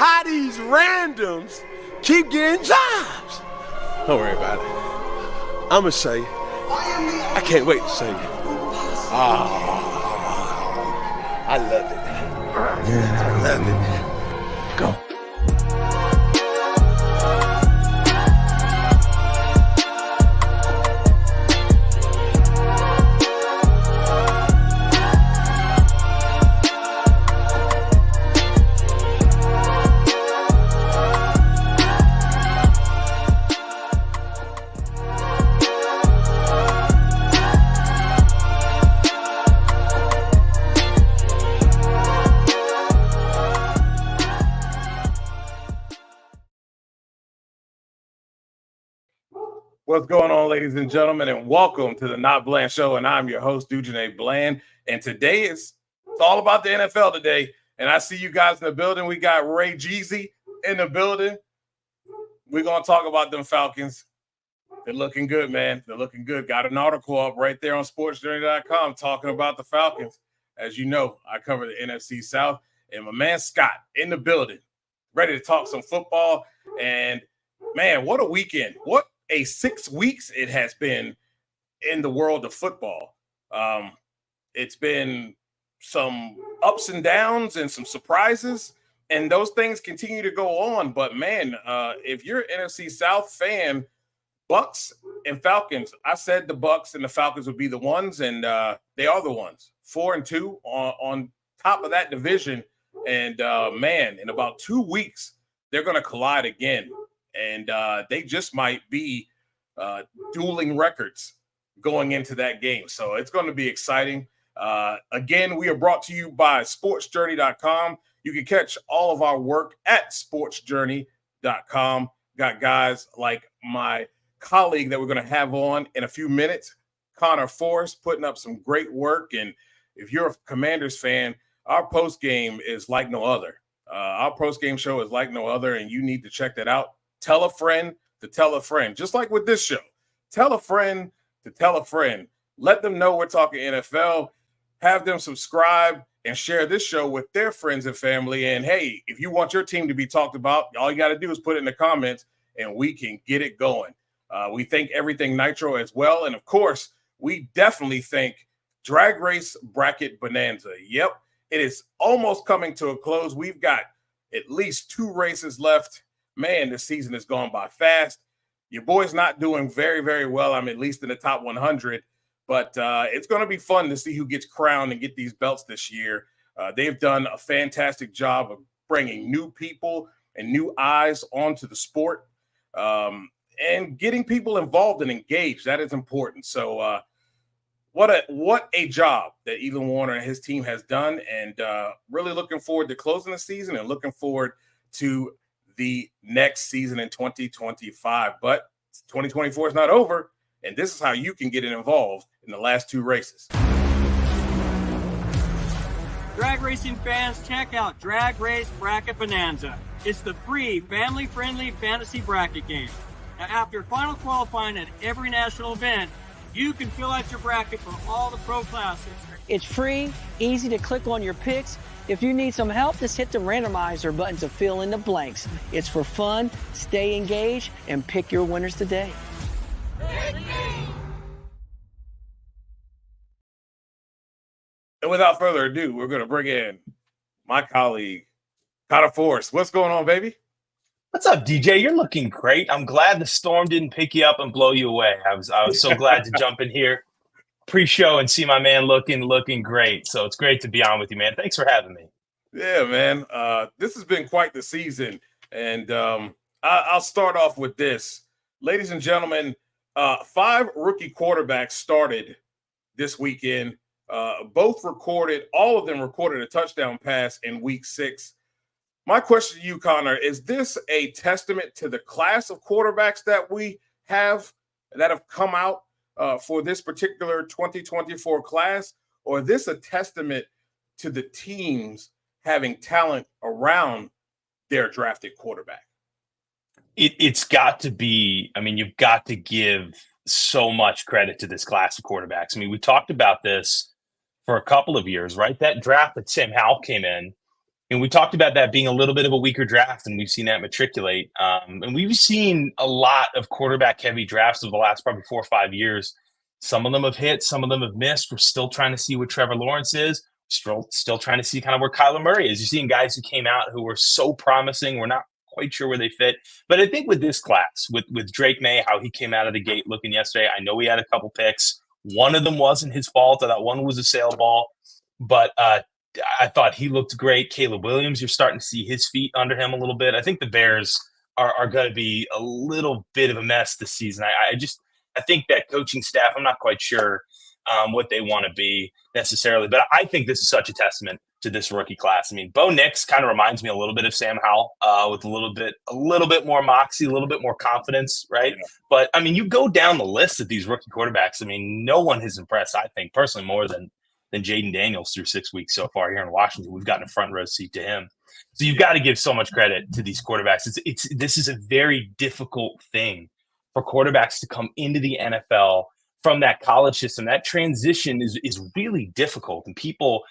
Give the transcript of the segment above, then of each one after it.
how these randoms keep getting jobs. Don't worry about it. I'ma say it. I can't wait to sing it. I love it. I love it. Go. What's going on, ladies and gentlemen, and welcome to the Not Bland Show. And I'm your host, Dujane Bland. And today it's all about the NFL today. And I see you guys in the building. We got Ray Jeezy in the building. We're going to talk about them Falcons. They're looking good, man. They're looking good. Got an article up right there on sportsjourney.com talking about the Falcons. As you know, I cover the NFC South. And my man Scott in the building, ready to talk some football. And, man, what a weekend. What a 6 weeks it has been in the world of football. It's been some ups and downs and some surprises, and those things continue to go on. But, man, if you're an NFC South fan, Bucks and Falcons, I said the Bucks and the Falcons would be the ones, and they are the ones. 4-2 on top of that division. And, man, in about 2 weeks, they're going to collide again. And they just might be dueling records going into that game. So it's going to be exciting. Again, we are brought to you by sportsjourney.com. You can catch all of our work at sportsjourney.com. Got guys like my colleague that we're going to have on in a few minutes, Connor Forrest, putting up some great work. And if you're a Commanders fan, our post game is like no other. Our post game show is like no other, and you need to check that out. Tell a friend to tell a friend, just like with this show. Tell a friend to tell a friend. Let them know we're talking NFL. Have them subscribe and share this show with their friends and family. And, hey, if you want your team to be talked about, all you got to do is put it in the comments, and we can get it going. We thank Everything Nitro as well. And, of course, we definitely thank Drag Race Bracket Bonanza. Yep, it is almost coming to a close. We've got at least 2 races left. Man, this season has gone by fast. Your boy's not doing very, very well. I'm at least in the top 100. But it's going to be fun to see who gets crowned and get these belts this year. They've done a fantastic job of bringing new people and new eyes onto the sport and getting people involved and engaged. That is important. So what a job that Elon Warner and his team has done, and really looking forward to closing the season and looking forward to the next season in 2025. But 2024 is not over, and this is how you can get involved in the last 2 races. Drag racing fans, check out Drag Race Bracket Bonanza. It's the free, family-friendly fantasy bracket game. Now, after final qualifying at every national event, you can fill out your bracket for all the pro classes. It's free, easy to click on your picks. If you need some help, just hit the randomizer button to fill in the blanks. It's for fun, stay engaged, and pick your winners today. And without further ado, we're going to bring in my colleague, Connor Forrest. What's going on, baby? What's up, DJ? You're looking great. I'm glad the storm didn't pick you up and blow you away. I was so glad to jump in here pre-show and see my man looking great. So it's great to be on with you, man. Thanks for having me. Yeah, man. This has been quite the season. And I'll start off with this. Ladies and gentlemen, 5 rookie quarterbacks started this weekend. All of them recorded a touchdown pass in week 6. My question to you, Connor, is this a testament to the class of quarterbacks that we have that have come out for this particular 2024 class, or is this a testament to the teams having talent around their drafted quarterback? It's got to be, I mean, you've got to give so much credit to this class of quarterbacks. I mean, we talked about this for a couple of years, right? That draft that Sam Howell came in, we talked about that being a little bit of a weaker draft, and we've seen that matriculate. And we've seen a lot of quarterback-heavy drafts over the last probably 4 or 5 years. Some of them have hit, some of them have missed. We're still trying to see what Trevor Lawrence is. Still trying to see kind of where Kyler Murray is. You're seeing guys who came out who were so promising. We're not quite sure where they fit. But I think with this class, with Drake May, how he came out of the gate looking yesterday, I know he had a couple picks. One of them wasn't his fault. I thought one was a sail ball. But I thought he looked great. Caleb Williams, you're starting to see his feet under him a little bit. I think the Bears are going to be a little bit of a mess this season. I think that coaching staff, I'm not quite sure what they want to be necessarily, but I think this is such a testament to this rookie class. I mean, Bo Nix kind of reminds me a little bit of Sam Howell with a little bit more moxie, a little bit more confidence, right? Yeah. But I mean, you go down the list of these rookie quarterbacks. I mean, no one has impressed, I think, personally, more than Jaden Daniels through 6 weeks so far here in Washington. We've gotten a front row seat to him. So you've got to give so much credit to these quarterbacks. This is a very difficult thing for quarterbacks to come into the NFL from that college system. That transition is really difficult. And people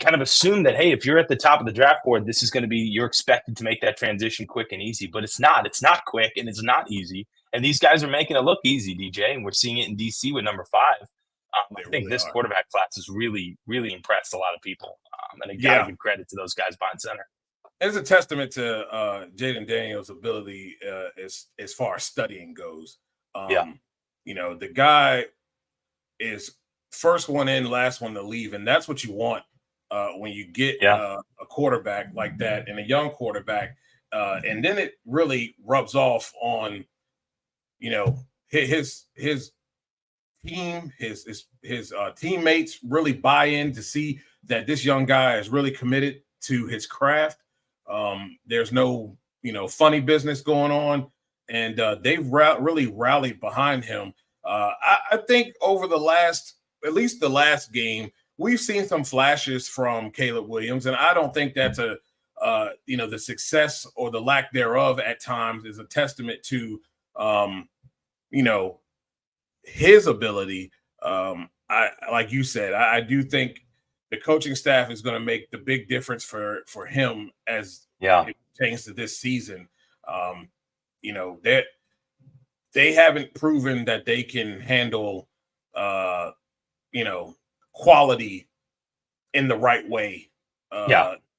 kind of assume that, hey, if you're at the top of the draft board, this is going to be, you're expected to make that transition quick and easy. But it's not. It's not quick and it's not easy. And these guys are making it look easy, DJ. And we're seeing it in DC with number 5. I think this quarterback class has really, really impressed a lot of people. And I got to give credit to those guys behind center. It's a testament to Jaden Daniels' ability as far as studying goes. You know, the guy is first one in, last one to leave. And that's what you want when you get a quarterback like that and a young quarterback. And then it really rubs off on, you know, his team, his teammates really buy in to see that this young guy is really committed to his craft. There's no, funny business going on, and they've really rallied behind him. I think over at least the last game, we've seen some flashes from Caleb Williams, and I don't think that's the success or the lack thereof at times is a testament to, his ability. Like you said, I do think the coaching staff is going to make the big difference for him as it pertains to this season. They haven't proven that they can handle, quality in the right way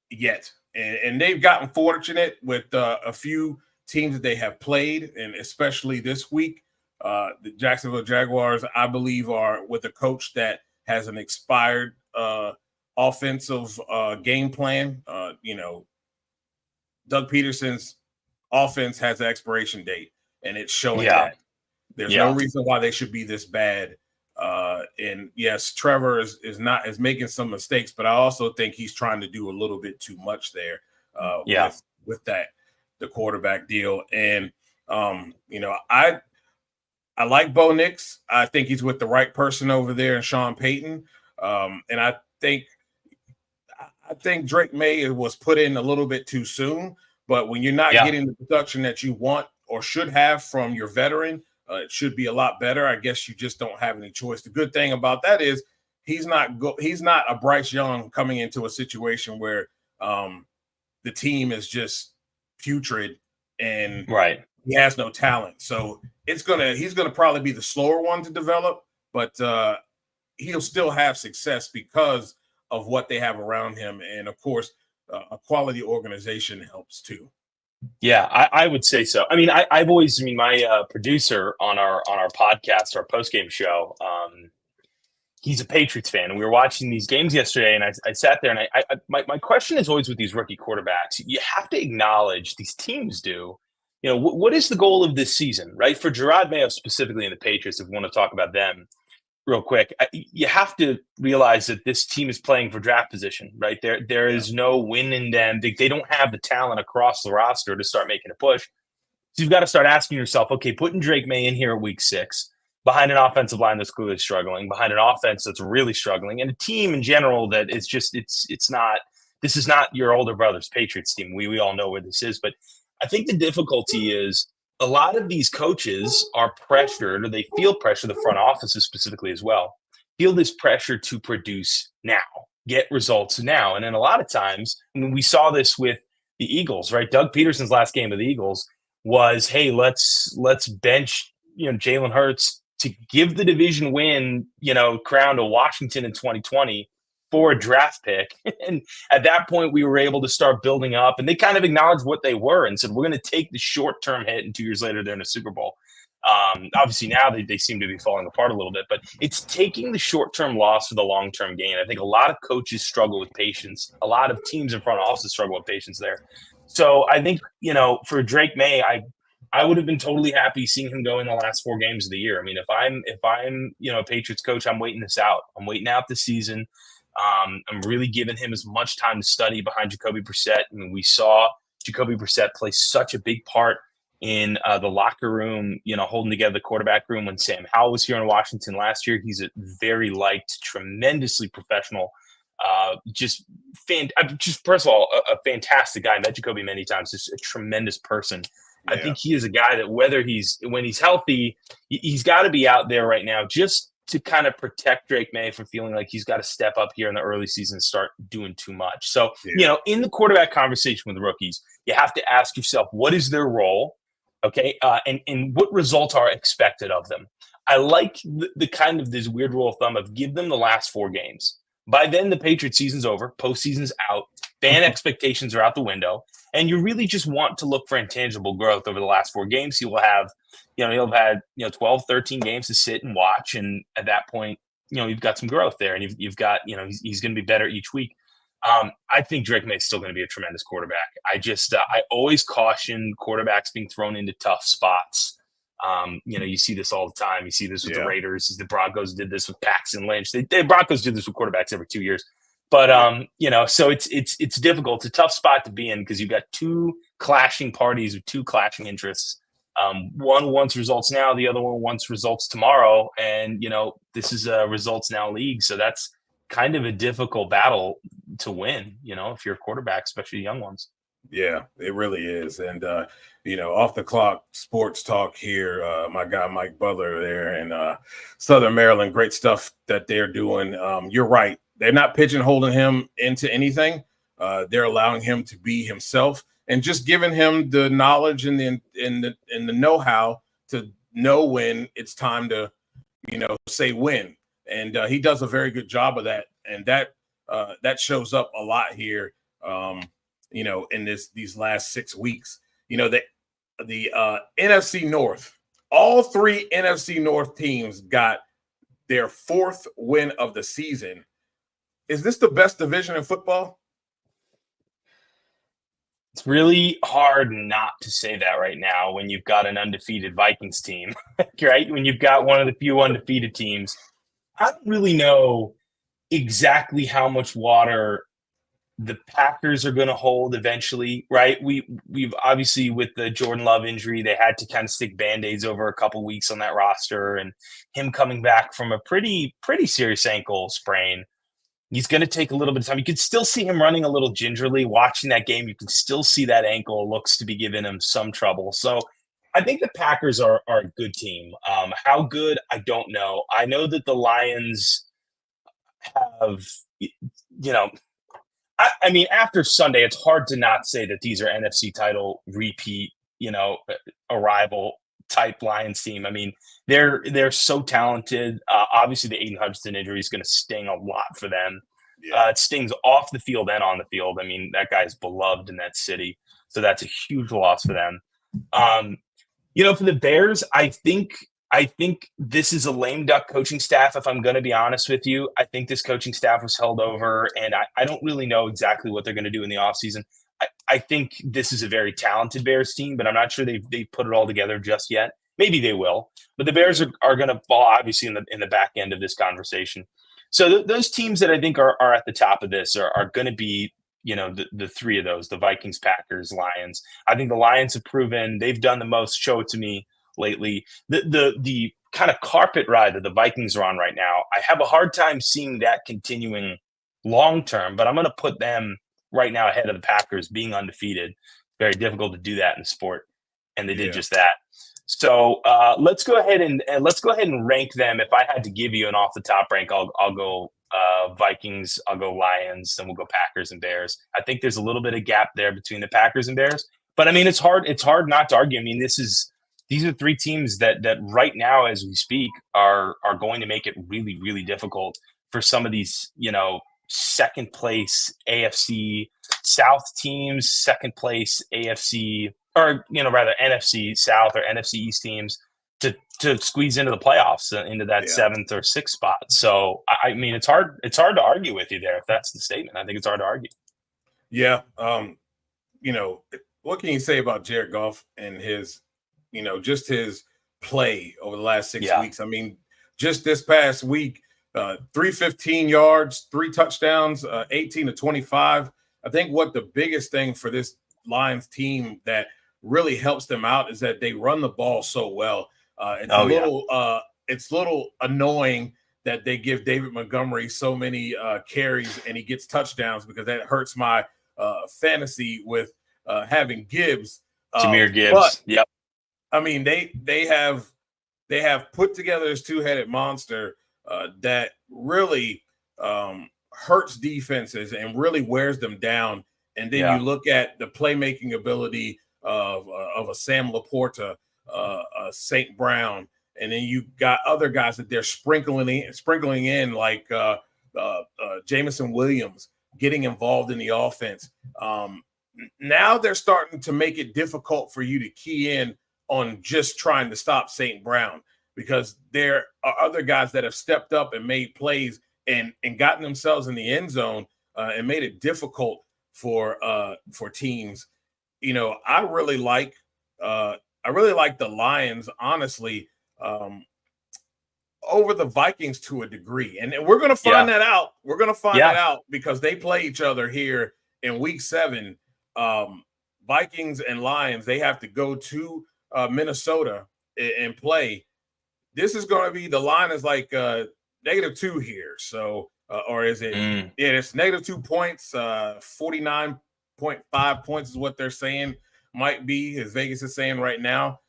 yet. And they've gotten fortunate with a few teams that they have played, and especially this week. The Jacksonville Jaguars, I believe, are with a coach that has an expired offensive game plan. Doug Peterson's offense has an expiration date, and it's showing that. There's no reason why they should be this bad. And yes, Trevor is making some mistakes, but I also think he's trying to do a little bit too much there with the quarterback deal. And I like Bo Nix. I think he's with the right person over there, and Sean Payton. And I think Drake May was put in a little bit too soon. But when you're not getting the production that you want or should have from your veteran, it should be a lot better. I guess you just don't have any choice. The good thing about that is he's not a Bryce Young coming into a situation where the team is just putrid and he has no talent. So he's gonna probably be the slower one to develop, but he'll still have success because of what they have around him. And of course, a quality organization helps too. Yeah, I would say so. I mean, I've always, my producer on our podcast, our post-game show, he's a Patriots fan, and we were watching these games yesterday, and I sat there, and my question is always with these rookie quarterbacks, you have to acknowledge, these teams do, what is the goal of this season, right? For Gerard Mayo specifically and the Patriots, if we want to talk about them real quick, you have to realize that this team is playing for draft position, right? There is no win in them. They don't have the talent across the roster to start making a push. So you've got to start asking yourself, okay, putting Drake May in here at week 6, behind an offensive line that's clearly struggling, behind an offense that's really struggling, and a team in general that is just, it's not, this is not your older brother's Patriots team. We all know where this is, but I think the difficulty is a lot of these coaches are pressured, or they feel pressure, the front offices specifically as well, feel this pressure to produce now, get results now. And then a lot of times, I mean, we saw this with the Eagles, right? Doug Peterson's last game of the Eagles was, hey, let's bench, Jalen Hurts to give the division win, crown to Washington in 2020 for a draft pick. And at that point, we were able to start building up, and they kind of acknowledged what they were and said, we're going to take the short-term hit, and 2 years later, they're in a Super Bowl. Obviously now they seem to be falling apart a little bit, but it's taking the short-term loss for the long-term gain. I think a lot of coaches struggle with patience. A lot of teams in front offices struggle with patience there. So I think, for Drake May, I would have been totally happy seeing him go in the last 4 games of the year. I mean, if I'm a Patriots coach, I'm waiting this out. I'm waiting out the season. I'm really giving him as much time to study behind Jacoby Brissett. I mean, we saw Jacoby Brissett play such a big part in the locker room, holding together the quarterback room when Sam Howell was here in Washington last year. He's a very liked, tremendously professional, just first of all, a fantastic guy. I met Jacoby many times, just a tremendous person. Yeah. I think he is a guy that when he's healthy, he's got to be out there right now just to kind of protect Drake May from feeling like he's got to step up here in the early season and start doing too much. So, in the quarterback conversation with rookies, you have to ask yourself, what is their role? Okay. And what results are expected of them? I like the kind of this weird rule of thumb of give them the last 4 games. By then, the Patriots season's over, postseason's out, fan expectations are out the window, and you really just want to look for intangible growth over the last 4 games. He'll have had 12, 13 games to sit and watch, and at that point, you've got some growth there, and you've got he's going to be better each week. I think Drake May is still going to be a tremendous quarterback. I always caution quarterbacks being thrown into tough spots. You see this all the time. You see this with the Raiders. The Broncos did this with Paxton Lynch. The Broncos do this with quarterbacks every 2 years. But so it's difficult. It's a tough spot to be in because you've got 2 clashing parties with 2 clashing interests. One wants results now, the other one wants results tomorrow, and this is a results now league. So that's kind of a difficult battle to win, if you're a quarterback, especially young ones. Yeah, it really is. And, off the clock sports talk here, my guy Mike Butler there in Southern Maryland, great stuff that they're doing. You're right. They're not pigeonholing him into anything. They're allowing him to be himself and just giving him the knowledge and the know-how to know when it's time to, say when. And he does a very good job of that. And that shows up a lot here, in these last 6 weeks. The NFC North, all 3 NFC North teams got their 4th win of the season. Is this the best division in football? It's really hard not to say that right now when you've got an undefeated Vikings team, right? When you've got one of the few undefeated teams. I don't really know exactly how much water the Packers are going to hold eventually, right? We've obviously, with the Jordan Love injury, they had to kind of stick Band-Aids over a couple weeks on that roster, and him coming back from a pretty serious ankle sprain. He's going to take a little bit of time. You could still see him running a little gingerly. Watching that game, you can still see that ankle looks to be giving him some trouble. So I think the Packers are a good team. How good, I don't know. I know that the Lions have, I mean, after Sunday, it's hard to not say that these are NFC title repeat, arrival type Lions team. I mean, they're so talented. Obviously, the Aiden Hutchinson injury is going to sting a lot for them. Yeah. It stings off the field and on the field. I mean, that guy's beloved in that city, so that's a huge loss for them. For the Bears, I think this is a lame duck coaching staff, if I'm going to be honest with you. I think this coaching staff was held over, and I don't really know exactly what they're going to do in the offseason. I think this is a very talented Bears team, but I'm not sure they've put it all together just yet. Maybe they will. But the Bears are going to fall, obviously, in the back end of this conversation. So those teams that I think are at the top of this are going to be, the 3 of those, the Vikings, Packers, Lions. I think the Lions have proven they've done the most show it to me lately. The kind of carpet ride that the Vikings are on right now, I have a hard time seeing that continuing long term, but I'm going to put them right now ahead of the Packers being undefeated. Very difficult to do that in sport, and they did just that. So let's go ahead and rank them. If I had to give you an off the top rank, I'll go Vikings, I'll go Lions, then we'll go Packers and Bears. I think there's a little bit of gap there between the Packers and Bears. But I mean, it's hard not to argue. I mean, these are three teams that right now, as we speak, are going to make it really, really difficult for some of these, second place AFC South teams, second place AFC, or rather NFC South or NFC East teams to squeeze into the playoffs, into that seventh or sixth spot. So I mean, it's hard to argue with you there if that's the statement. I think it's hard to argue. Yeah. What can you say about Jared Goff and his, just his play over the last 6 weeks? I mean, just this past week, 315 yards, 3 touchdowns, 18 to 25. I think what the biggest thing for this Lions team that really helps them out is that they run the ball so well. It's a little annoying that they give David Montgomery so many carries and he gets touchdowns, because that hurts my fantasy with having Gibbs. Jahmyr Gibbs. But, yep. I mean, they have put together this two-headed monster that really hurts defenses and really wears them down. And then you look at the playmaking ability of a Sam Laporta, St. Brown, and then you got other guys that they're sprinkling in like Jameson Williams getting involved in the offense. Now they're starting to make it difficult for you to key in on just trying to stop St. Brown, because there are other guys that have stepped up and made plays and gotten themselves in the end zone and made it difficult for teams. I really like the Lions, honestly, over the Vikings to a degree. And we're going to find that out. We're going to find that out because they play each other here in week 7. Vikings and Lions, they have to go to Minnesota and play. This is going to be, the line is like -2 here. So, or is it? Yeah, it's -2 points. 49.5 points is what they're saying might be, as Vegas is saying right now.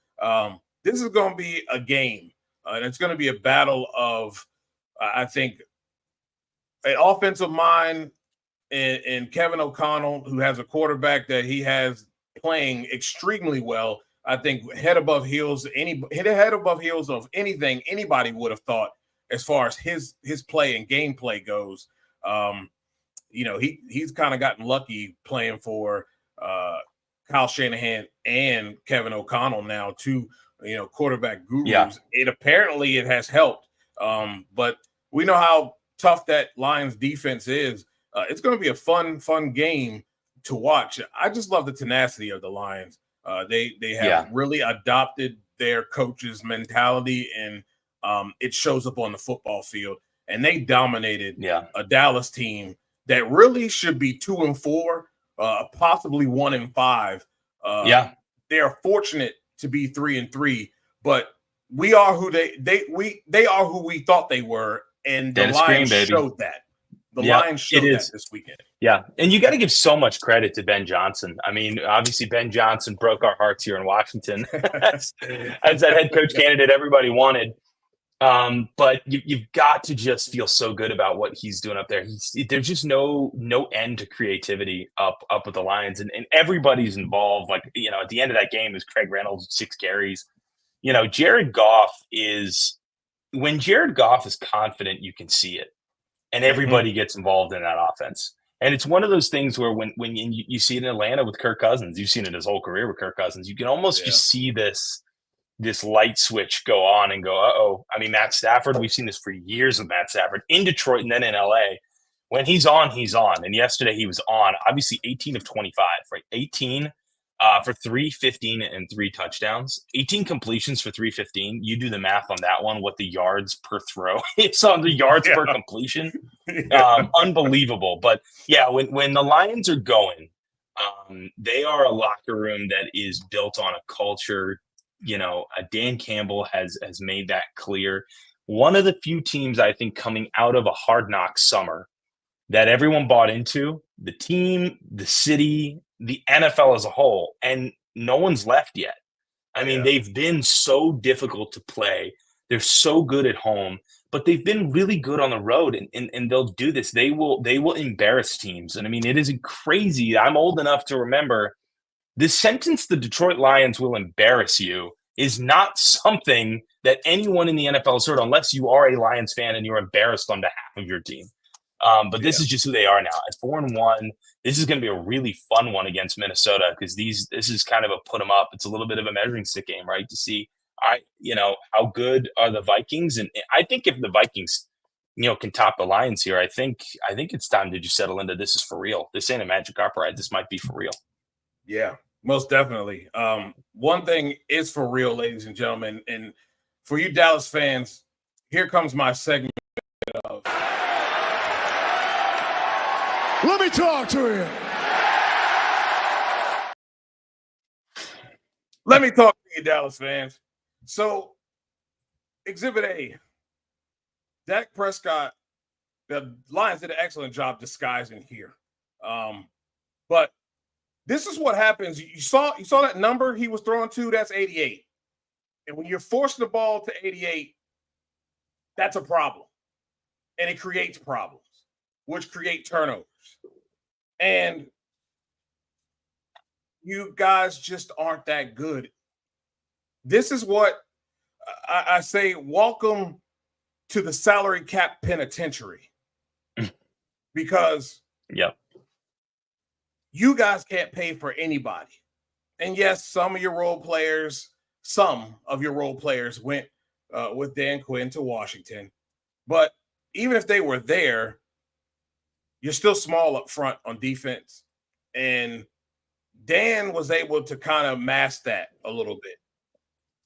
This is going to be a game, and it's going to be a battle of, I think, an offensive mind and Kevin O'Connell, who has a quarterback that he has playing extremely well. I think head above heels of anything anybody would have thought as far as his play and gameplay goes. He's kind of gotten lucky playing for Kyle Shanahan and Kevin O'Connell now, two quarterback gurus. Yeah. It has helped, but we know how tough that Lions defense is. It's going to be a fun game to watch. I just love the tenacity of the Lions. They have really adopted their coach's mentality, and it shows up on the football field. And they dominated a Dallas team that really should be 2-4, possibly 1-5. They are fortunate to be 3-3, but we are who they are who we thought they were, and the Lions showed that. The Lions showed that this weekend. Yeah, and you got to give so much credit to Ben Johnson. I mean, obviously Ben Johnson broke our hearts here in Washington as that head coach candidate everybody wanted. But you've got to just feel so good about what he's doing up there. There's just no end to creativity up with the Lions, and everybody's involved. Like, at the end of that game, is Craig Reynolds 6 carries. Jared Goff when Jared Goff is confident, you can see it, and everybody gets involved in that offense. And it's one of those things where when you see it in Atlanta with Kirk Cousins, you've seen it his whole career with Kirk Cousins. You can almost just see this light switch go on and go, uh-oh. I mean, Matt Stafford, we've seen this for years with Matt Stafford in Detroit and then in LA. When he's on, he's on. And yesterday he was on, obviously 18 of 25, right? 18 for 315 and 3 touchdowns, 18 completions for 315. You do the math on that one, what the yards per throw. It's on the yards per completion. Unbelievable. But when the Lions are going, they are a locker room that is built on a culture. Dan Campbell has made that clear. One of the few teams, I think, coming out of a hard knock summer that everyone bought into, the team, the city, the NFL as a whole, and no one's left yet. I mean, they've been so difficult to play They're so good at home, but they've been really good on the road, and they'll do this. They will embarrass teams. And I mean, it is crazy. I'm old enough to remember this sentence, the Detroit Lions will embarrass you, is not something that anyone in the NFL has heard unless you are a Lions fan and you're embarrassed on behalf of your team. But this is just who they are now. At 4-1, this is going to be a really fun one against Minnesota because this is kind of a put them up. It's a little bit of a measuring stick game, right? To see, how good are the Vikings? And I think if the Vikings, can top the Lions here, I think it's time to just settle into this is for real. This ain't a magic carpet ride. This might be for real. Yeah, most definitely. One thing is for real, ladies and gentlemen, and for you Dallas fans, here comes my segment of Let me talk to you. Let me talk to you, Dallas fans. So, Exhibit A, Dak Prescott, the Lions did an excellent job disguising here. But this is what happens. You saw that number he was throwing to, that's 88. And when you're forcing the ball to 88, that's a problem. And it creates problems, which create turnovers. And you guys just aren't that good. This is what I say, welcome to the salary cap penitentiary. Because you guys can't pay for anybody. And yes, some of your role players went with Dan Quinn to Washington. But even if they were there, you're still small up front on defense. And Dan was able to kind of mask that a little bit.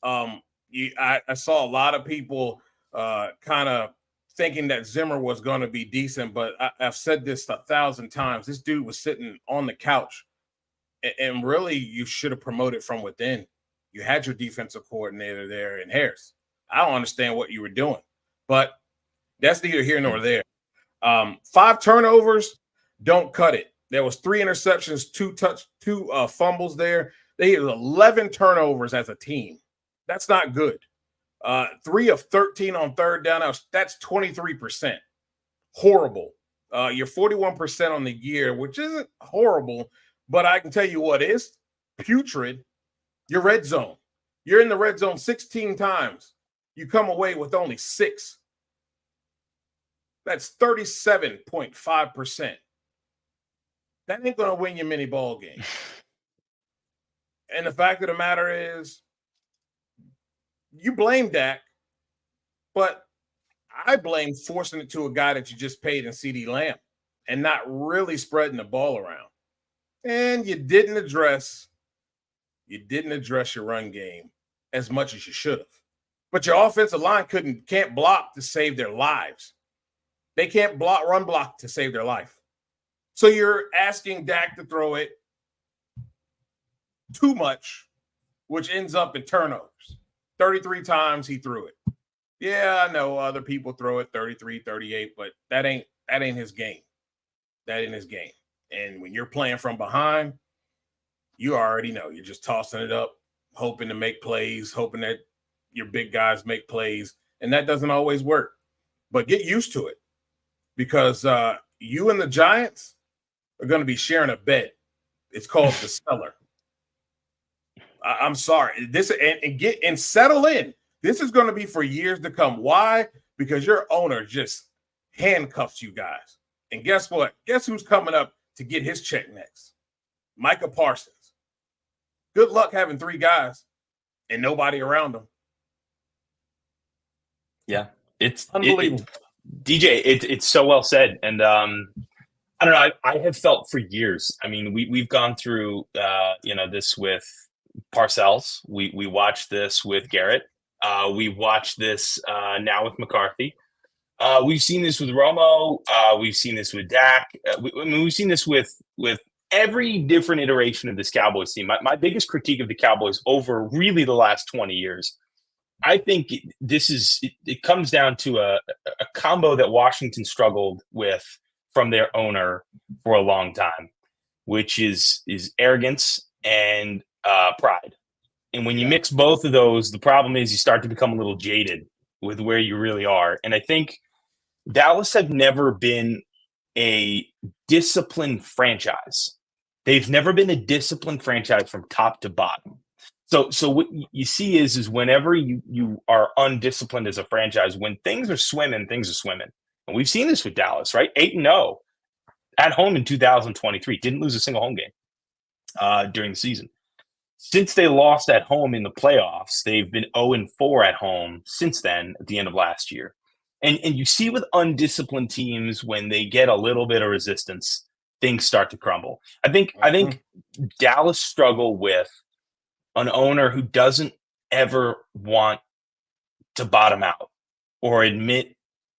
I saw a lot of people kind of thinking that Zimmer was going to be decent, but I've said this 1,000 times. This dude was sitting on the couch, and really you should have promoted from within. You had your defensive coordinator there in Harris. I don't understand what you were doing, but that's neither here nor there. 5 turnovers, don't cut it. There was 3 interceptions, 2 fumbles there. They had 11 turnovers as a team. That's not good. 3 of 13 on third down. That's 23%. Horrible. You're 41% on the year, which isn't horrible, but I can tell you what is putrid. Your red zone. You're in the red zone 16 times. You come away with only 6. That's 37.5%. That ain't going to win you many ball games. And the fact of the matter is, you blame Dak, but I blame forcing it to a guy that you just paid in CeeDee Lamb and not really spreading the ball around. And you didn't address your run game as much as you should have. But your offensive line can't block to save their lives. They can't run block to save their life. So you're asking Dak to throw it too much, which ends up in turnovers. 33 times he threw it. Yeah, I know other people throw it 33, 38, but that ain't his game. That ain't his game. And when you're playing from behind, you already know. You're just tossing it up, hoping to make plays, hoping that your big guys make plays, and that doesn't always work. But get used to it because you and the Giants are going to be sharing a bed. It's called the cellar. I'm sorry. And settle in. This is going to be for years to come. Why? Because your owner just handcuffs you guys. And guess what? Guess who's coming up to get his check next? Micah Parsons. Good luck having 3 guys and nobody around them. Yeah, it's unbelievable. DJ, it's so well said. And I don't know. I have felt for years. I mean, we've gone through this with Parcells. We watched this with Garrett. We watched this now with McCarthy. We've seen this with Romo. We've seen this with Dak. We've seen this with every different iteration of this Cowboys team. My biggest critique of the Cowboys over really the last 20 years, I think it comes down to a combo that Washington struggled with from their owner for a long time, which is arrogance and pride. And when you mix both of those, the problem is you start to become a little jaded. with where you really are. And I think Dallas have never been a disciplined franchise. They've never been a disciplined franchise from top to bottom. So what you see is whenever you are undisciplined as a franchise, when things are swimming, things are swimming. And we've seen this with Dallas, right? 8-0 at home in 2023. Didn't lose a single home game during the season. Since they lost at home in the playoffs, they've been 0-4 at home since then at the end of last year. And you see with undisciplined teams, when they get a little bit of resistance, things start to crumble. I think Dallas struggle with an owner who doesn't ever want to bottom out or admit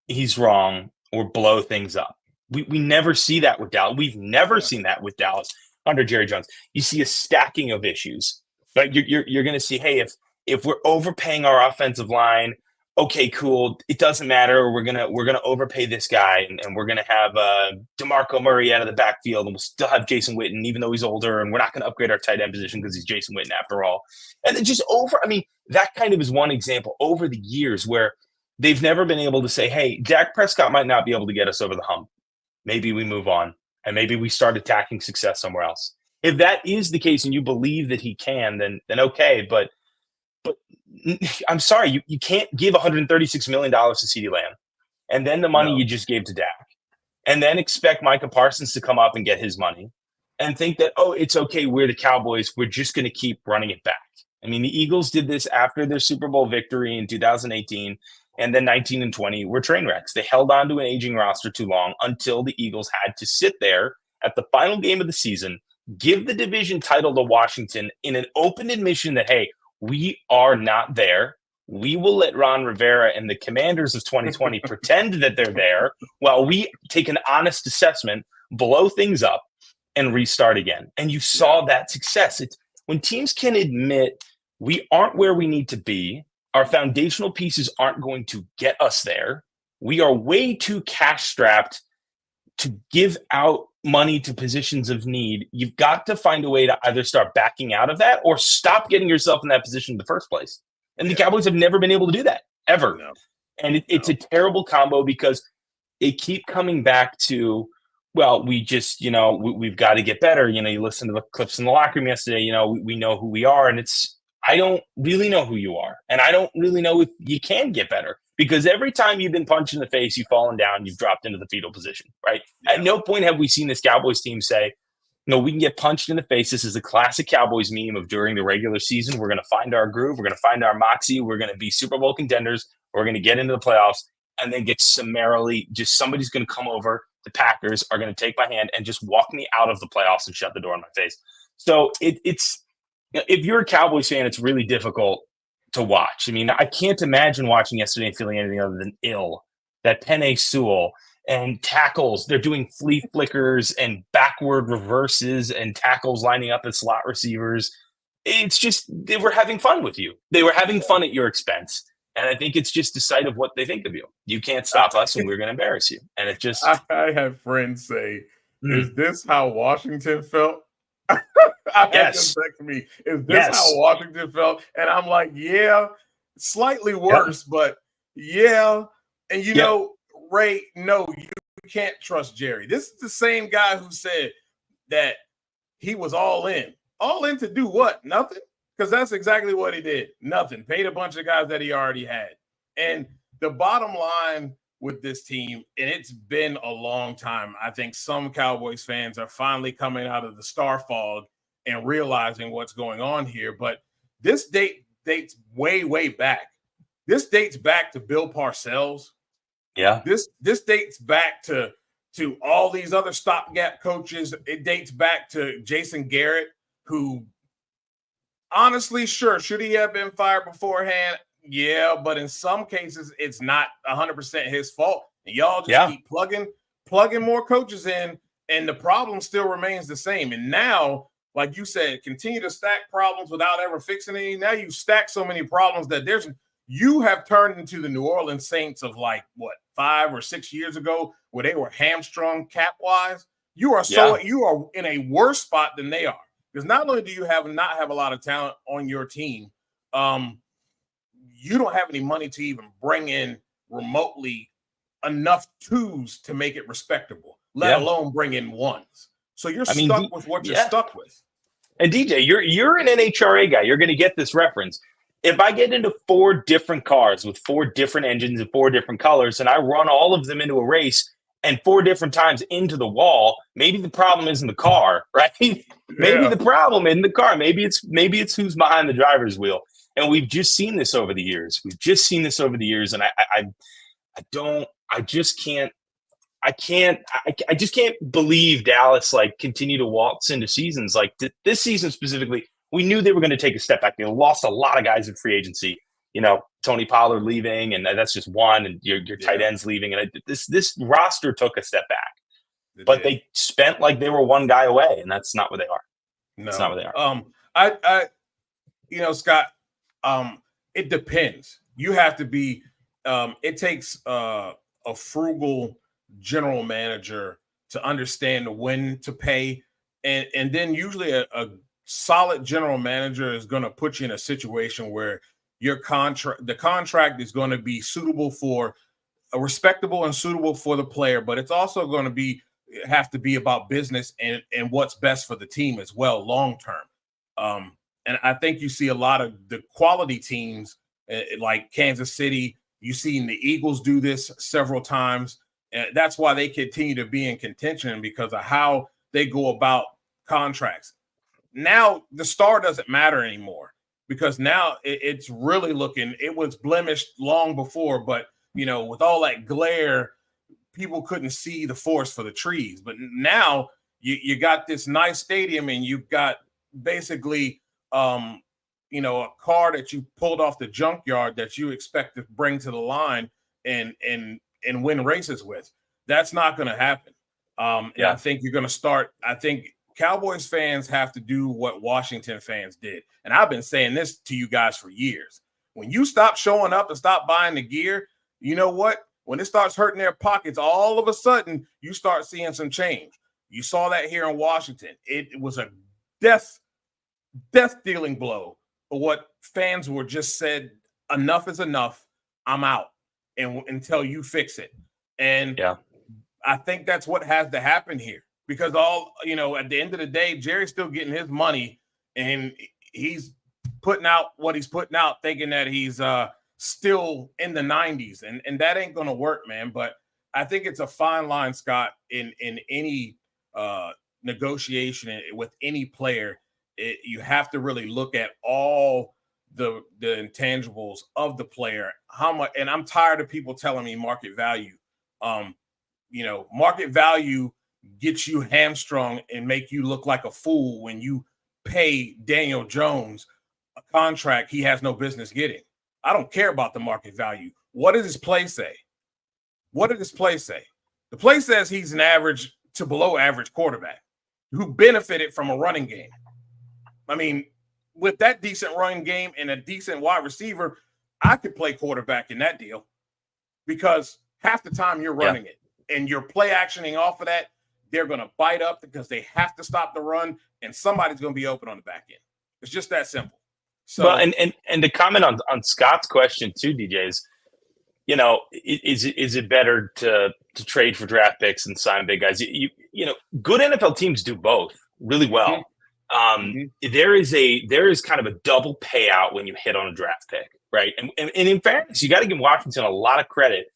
he's wrong or blow things up. We never see that with Dallas. We've never seen that with Dallas under Jerry Jones. You see a stacking of issues. But you're going to see, hey, if we're overpaying our offensive line, okay, cool. It doesn't matter. We're gonna overpay this guy, and we're gonna have DeMarco Murray out of the backfield, and we'll still have Jason Witten, even though he's older, and we're not gonna upgrade our tight end position because he's Jason Witten after all. And then just that kind of is one example over the years where they've never been able to say, hey, Dak Prescott might not be able to get us over the hump. Maybe we move on, and maybe we start attacking success somewhere else. If that is the case, and you believe that he can, then okay, but I'm sorry, you can't give $136 million to CeeDee Lamb and then the money you just gave to Dak and then expect Micah Parsons to come up and get his money and think that, oh, it's okay, we're the Cowboys, we're just going to keep running it back. I mean, the Eagles did this after their Super Bowl victory in 2018, and then 19 and 20 were train wrecks. They held on to an aging roster too long until the Eagles had to sit there at the final game of the season, give the division title to Washington in an open admission that, hey, we are not there. We will let Ron Rivera and the Commanders of 2020 pretend that they're there while we take an honest assessment, blow things up, and restart again. And you saw that success. It's when teams can admit we aren't where we need to be, our foundational pieces aren't going to get us there. We are way too cash strapped to give out money to positions of need. You've got to find a way to either start backing out of that or stop getting yourself in that position in the first place. And the Cowboys have never been able to do that, ever. No. And it's a terrible combo because they keep coming back to, well, we just, we've got to get better. You listen to the clips in the locker room yesterday, we know who we are. And I don't really know who you are. And I don't really know if you can get better. Because every time you've been punched in the face, you've fallen down, you've dropped into the fetal position, right? Yeah. At no point have we seen this Cowboys team say, no, we can get punched in the face. This is a classic Cowboys meme of during the regular season, we're going to find our groove, we're going to find our moxie, we're going to be Super Bowl contenders, we're going to get into the playoffs, and then get summarily, just somebody's going to come over, the Packers are going to take my hand and just walk me out of the playoffs and shut the door in my face. So it's if you're a Cowboys fan, it's really difficult to watch. I mean, I can't imagine watching yesterday and feeling anything other than ill. That Penei Sewell and tackles, they're doing flea flickers and backward reverses and tackles lining up as slot receivers. It's just, they were having fun with you. They were having fun at your expense. And I think it's just a sight of what they think of you. You can't stop us and we're going to embarrass you. And it just... I have friends say, is this how Washington felt? I had them text me, is this how Washington felt? And I'm like, yeah, slightly worse, but yeah. And know, Ray, no, you can't trust Jerry. This is the same guy who said that he was all in. All in to do what? Nothing? Because that's exactly what he did. Nothing. Paid a bunch of guys that he already had. And the bottom line with this team, and it's been a long time, I think some Cowboys fans are finally coming out of the star fog and realizing what's going on here. But this dates way, way back. This dates back to Bill Parcells. Yeah. This dates back to all these other stopgap coaches. It dates back to Jason Garrett, who honestly, sure, should he have been fired beforehand? Yeah, but in some cases, it's not 100% his fault. And y'all just keep plugging more coaches in, and the problem still remains the same. And now, like you said, continue to stack problems without ever fixing any. Now you stack so many problems that you have turned into the New Orleans Saints of 5 or 6 years ago, where they were hamstrung cap-wise. You are in a worse spot than they are. Because not only do you not have a lot of talent on your team, you don't have any money to even bring in remotely enough twos to make it respectable, let alone bring in ones. So you're stuck with what you're stuck with. And DJ, you're an NHRA guy. You're going to get this reference. If I get into 4 different cars with 4 different engines and 4 different colors, and I run all of them into a race and 4 different times into the wall, maybe the problem isn't the car, right? Maybe the problem isn't the car. Maybe it's who's behind the driver's wheel. And we've just seen this over the years. And I just can't believe Dallas like continue to waltz into seasons like this season specifically. We knew they were going to take a step back. They lost a lot of guys in free agency. Tony Pollard leaving, and that's just one, and your tight ends leaving, and this roster took a step back. But they spent like they were one guy away, and that's not what they are. No, that's not what they are. Scott, it depends. You have to be. It takes a frugal general manager to understand when to pay, and then usually a solid general manager is going to put you in a situation where the contract is going to be suitable for respectable and suitable for the player, but it's also going to have to be about business and what's best for the team as well long term. And I think you see a lot of the quality teams like Kansas City. You've seen the Eagles do this several times, and that's why they continue to be in contention because of how they go about contracts. Now the star doesn't matter anymore because now it's really it was blemished long before, but with all that glare, people couldn't see the forest for the trees. But now you got this nice stadium and you've got basically a car that you pulled off the junkyard that you expect to bring to the line and win races with. That's not going to happen. And I think you're going to start. I think Cowboys fans have to do what Washington fans did. And I've been saying this to you guys for years. When you stop showing up and stop buying the gear, you know what? When it starts hurting their pockets, all of a sudden you start seeing some change. You saw that here in Washington. It was a death-dealing blow. But what fans were just said, enough is enough. I'm out until you fix it. And I think that's what has to happen here. Because at the end of the day, Jerry's still getting his money and he's putting out what he's putting out, thinking that he's still in the 90s. And that ain't going to work, man. But I think it's a fine line, Scott, in any negotiation with any player. You have to really look at all the intangibles of the player. How much, and I'm tired of people telling me market value. Market value gets you hamstrung and make you look like a fool when you pay Daniel Jones a contract he has no business getting. I don't care about the market value. What does his play say? The play says he's an average to below average quarterback who benefited from a running game. I mean, with that decent running game and a decent wide receiver, I could play quarterback in that deal because half the time you're running it and you're play actioning off of that. They're going to bite up because they have to stop the run, and somebody's going to be open on the back end. It's just that simple. So, well, and to comment on Scott's question too, DJ, is is it better to trade for draft picks and sign big guys? Good NFL teams do both really well. There is kind of a double payout when you hit on a draft pick, right? And in fairness, you got to give Washington a lot of credit.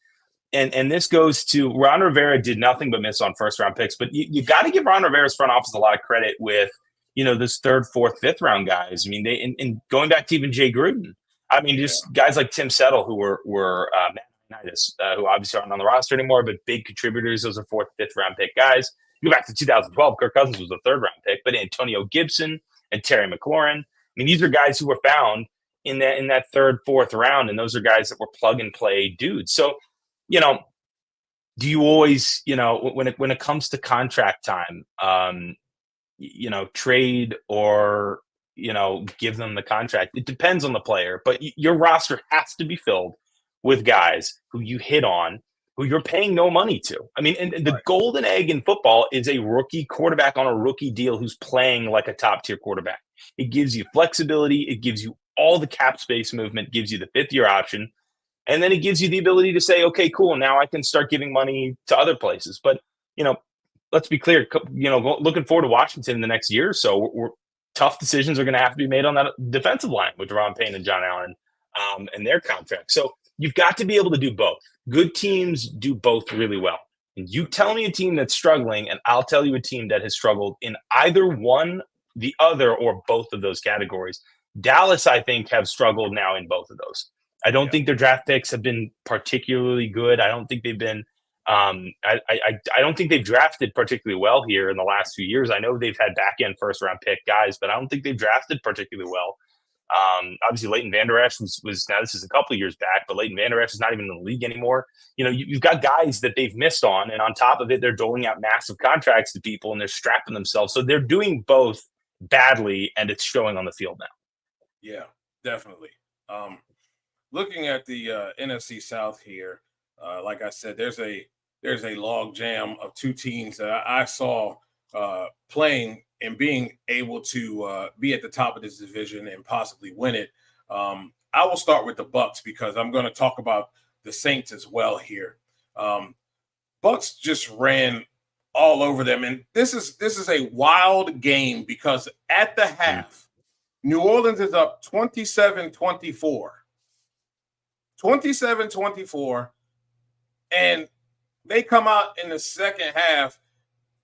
And this goes to Ron Rivera did nothing but miss on first round picks, but you got to give Ron Rivera's front office a lot of credit with, this 3rd, 4th, 5th round guys. I mean, they and going back to even Jay Gruden. I mean, just guys like Tim Settle who were who obviously aren't on the roster anymore, but big contributors. Those are 4th, 5th round pick guys. You go back to 2012, Kirk Cousins was a 3rd round pick, but Antonio Gibson and Terry McLaurin. I mean, these are guys who were found in that 3rd, 4th round, and those are guys that were plug and play dudes. So, do you always, when it comes to contract time, trade or, give them the contract? It depends on the player, but your roster has to be filled with guys who you hit on, who you're paying no money to. I mean, and the golden egg in football is a rookie quarterback on a rookie deal who's playing like a top tier quarterback. It gives you flexibility. It gives you all the cap space movement gives you the 5th-year option. And then it gives you the ability to say, okay, cool, now I can start giving money to other places. But, let's be clear, looking forward to Washington in the next year or so. Tough decisions are going to have to be made on that defensive line with Ron Payne and John Allen and their contract. So you've got to be able to do both. Good teams do both really well. And you tell me a team that's struggling, and I'll tell you a team that has struggled in either one, the other, or both of those categories. Dallas, I think, have struggled now in both of those. I don't think their draft picks have been particularly good. I don't think they've been I don't think they've drafted particularly well here in the last few years. I know they've had back-end first-round pick guys, but I don't think they've drafted particularly well. Obviously, Leighton Vander Esch was now this is a couple of years back, but Leighton Vander Esch is not even in the league anymore. You've got guys that they've missed on, and on top of it, they're doling out massive contracts to people, and they're strapping themselves. So they're doing both badly, and it's showing on the field now. Yeah, definitely. Looking at the NFC South here, like I said, there's a log jam of two teams that I saw playing and being able to be at the top of this division and possibly win it. I will start with the Bucks because I'm going to talk about the Saints as well here. Bucks just ran all over them, and this is a wild game because at the half, New Orleans is up 27-24. 27-24, and they come out in the second half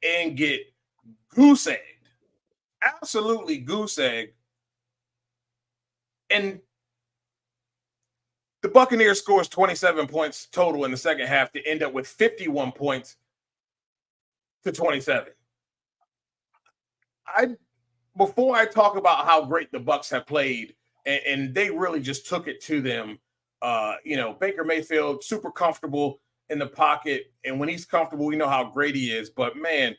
and get goose-egged. Absolutely goose-egged. And the Buccaneers scores 27 points total in the second half to end up with 51 points to 27. Before I talk about how great the Bucs have played, and they really just took it to them, Baker Mayfield, super comfortable in the pocket. And when he's comfortable, we know how great he is. But, man,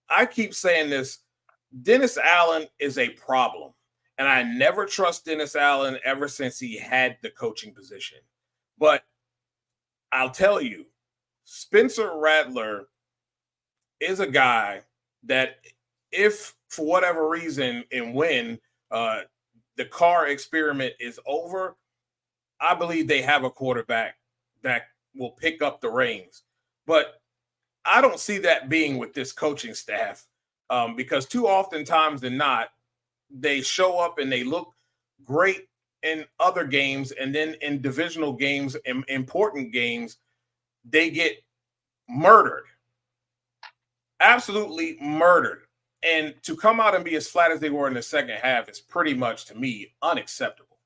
I keep saying this. Dennis Allen is a problem. And I never trust Dennis Allen ever since he had the coaching position. But I'll tell you, Spencer Rattler is a guy that if for whatever reason and when the Carr experiment is over, I believe they have a quarterback that will pick up the reins. But I don't see that being with this coaching staff because too often times than not, they show up and they look great in other games, and then in divisional games and important games, they get murdered. Absolutely murdered. And to come out and be as flat as they were in the second half is pretty much, to me, unacceptable.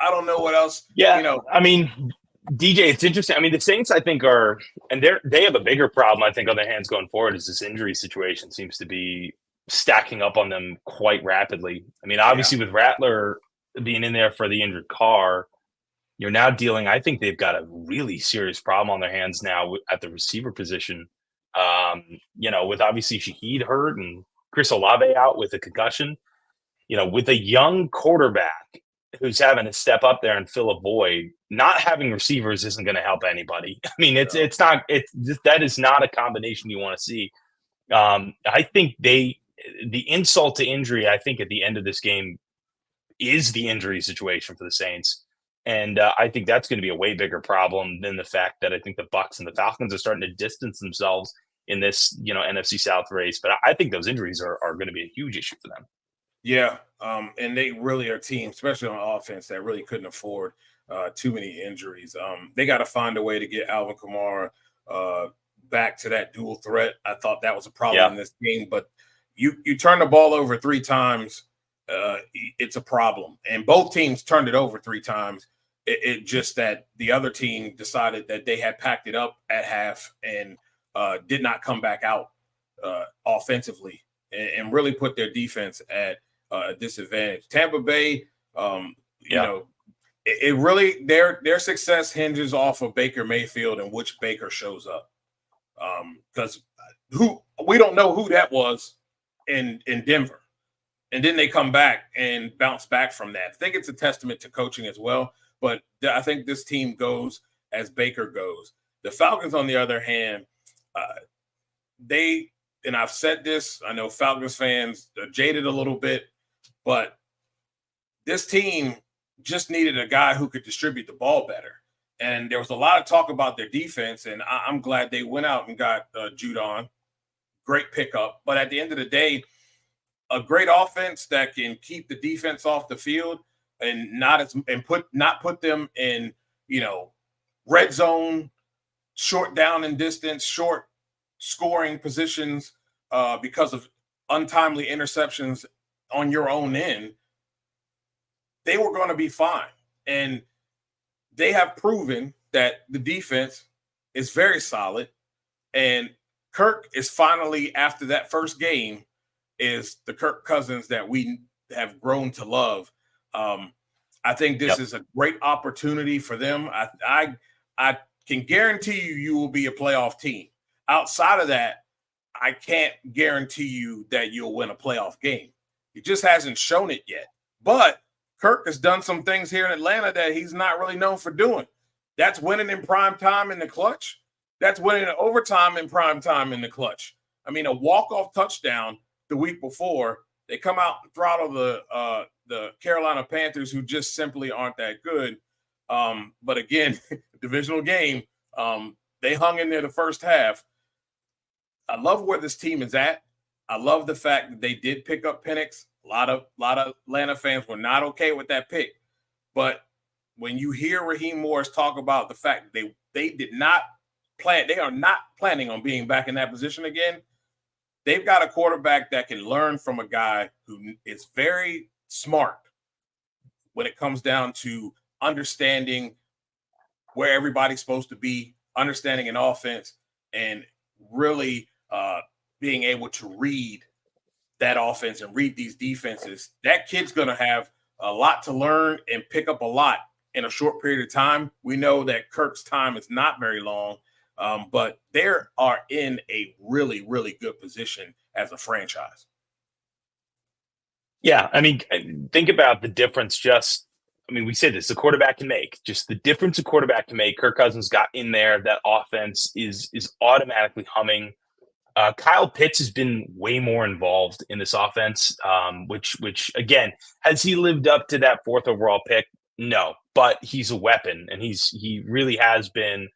I don't know what else. Yeah, I mean, DJ, it's interesting. I mean, the Saints, I think, they have a bigger problem, I think, on their hands going forward is this injury situation seems to be stacking up on them quite rapidly. I mean, obviously with Rattler being in there for the injured Carr, you're now dealing, I think they've got a really serious problem on their hands now at the receiver position. With obviously Shaheed hurt and Chris Olave out with a concussion, with a young quarterback who's having to step up there and fill a void, not having receivers isn't going to help anybody. I mean, that is not a combination you want to see. I think the insult to injury, I think at the end of this game is the injury situation for the Saints. And I think that's going to be a way bigger problem than the fact that I think the Bucs and the Falcons are starting to distance themselves in this, NFC South race. But I think those injuries are going to be a huge issue for them. Yeah, and they really are a team, especially on offense, that really couldn't afford too many injuries. They got to find a way to get Alvin Kamara back to that dual threat. I thought that was a problem in this game, but you turn the ball over 3 times, it's a problem. And both teams turned it over 3 times. It just that the other team decided that they had packed it up at half and did not come back out offensively and really put their defense at a disadvantage. Tampa Bay, it really their success hinges off of Baker Mayfield and which Baker shows up. Because we don't know who that was in Denver. And then they come back and bounce back from that. I think it's a testament to coaching as well. But I think this team goes as Baker goes. The Falcons, on the other hand, they and I've said this, I know Falcons fans are jaded a little bit, but this team just needed a guy who could distribute the ball better. And there was a lot of talk about their defense, and I'm glad they went out and got Judon. Great pickup. But at the end of the day, a great offense that can keep the defense off the field and not put them in, red zone, short down and distance, short scoring positions because of untimely interceptions on your own end, they were going to be fine. And they have proven that the defense is very solid. And Kirk is finally, after that first game, is the Kirk Cousins that we have grown to love. I think this is a great opportunity for them. I can guarantee you will be a playoff team. Outside of that, I can't guarantee you that you'll win a playoff game. He just hasn't shown it yet. But Kirk has done some things here in Atlanta that he's not really known for doing. That's winning in prime time in the clutch. That's winning in overtime in prime time in the clutch. I mean, a walk-off touchdown the week before, they come out and throttle the Carolina Panthers, who just simply aren't that good. But again, divisional game, they hung in there the first half. I love where this team is at. I love the fact that they did pick up Penix. A lot of Atlanta fans were not okay with that pick. But when you hear Raheem Morris talk about the fact that they did not plan, they are not planning on being back in that position again. They've got a quarterback that can learn from a guy who is very smart when it comes down to understanding where everybody's supposed to be, understanding an offense, and really being able to read that offense and read these defenses. That kid's going to have a lot to learn and pick up a lot in a short period of time. We know that Kirk's time is not very long, but they are in a really, really good position as a franchise. Yeah, I mean, think about the difference. We say this, the quarterback can make. Just the difference a quarterback can make. Kirk Cousins got in there. That offense is automatically humming. Kyle Pitts has been way more involved in this offense, which again, has he lived up to that 4th overall pick? No, but he's a weapon, and he really has been.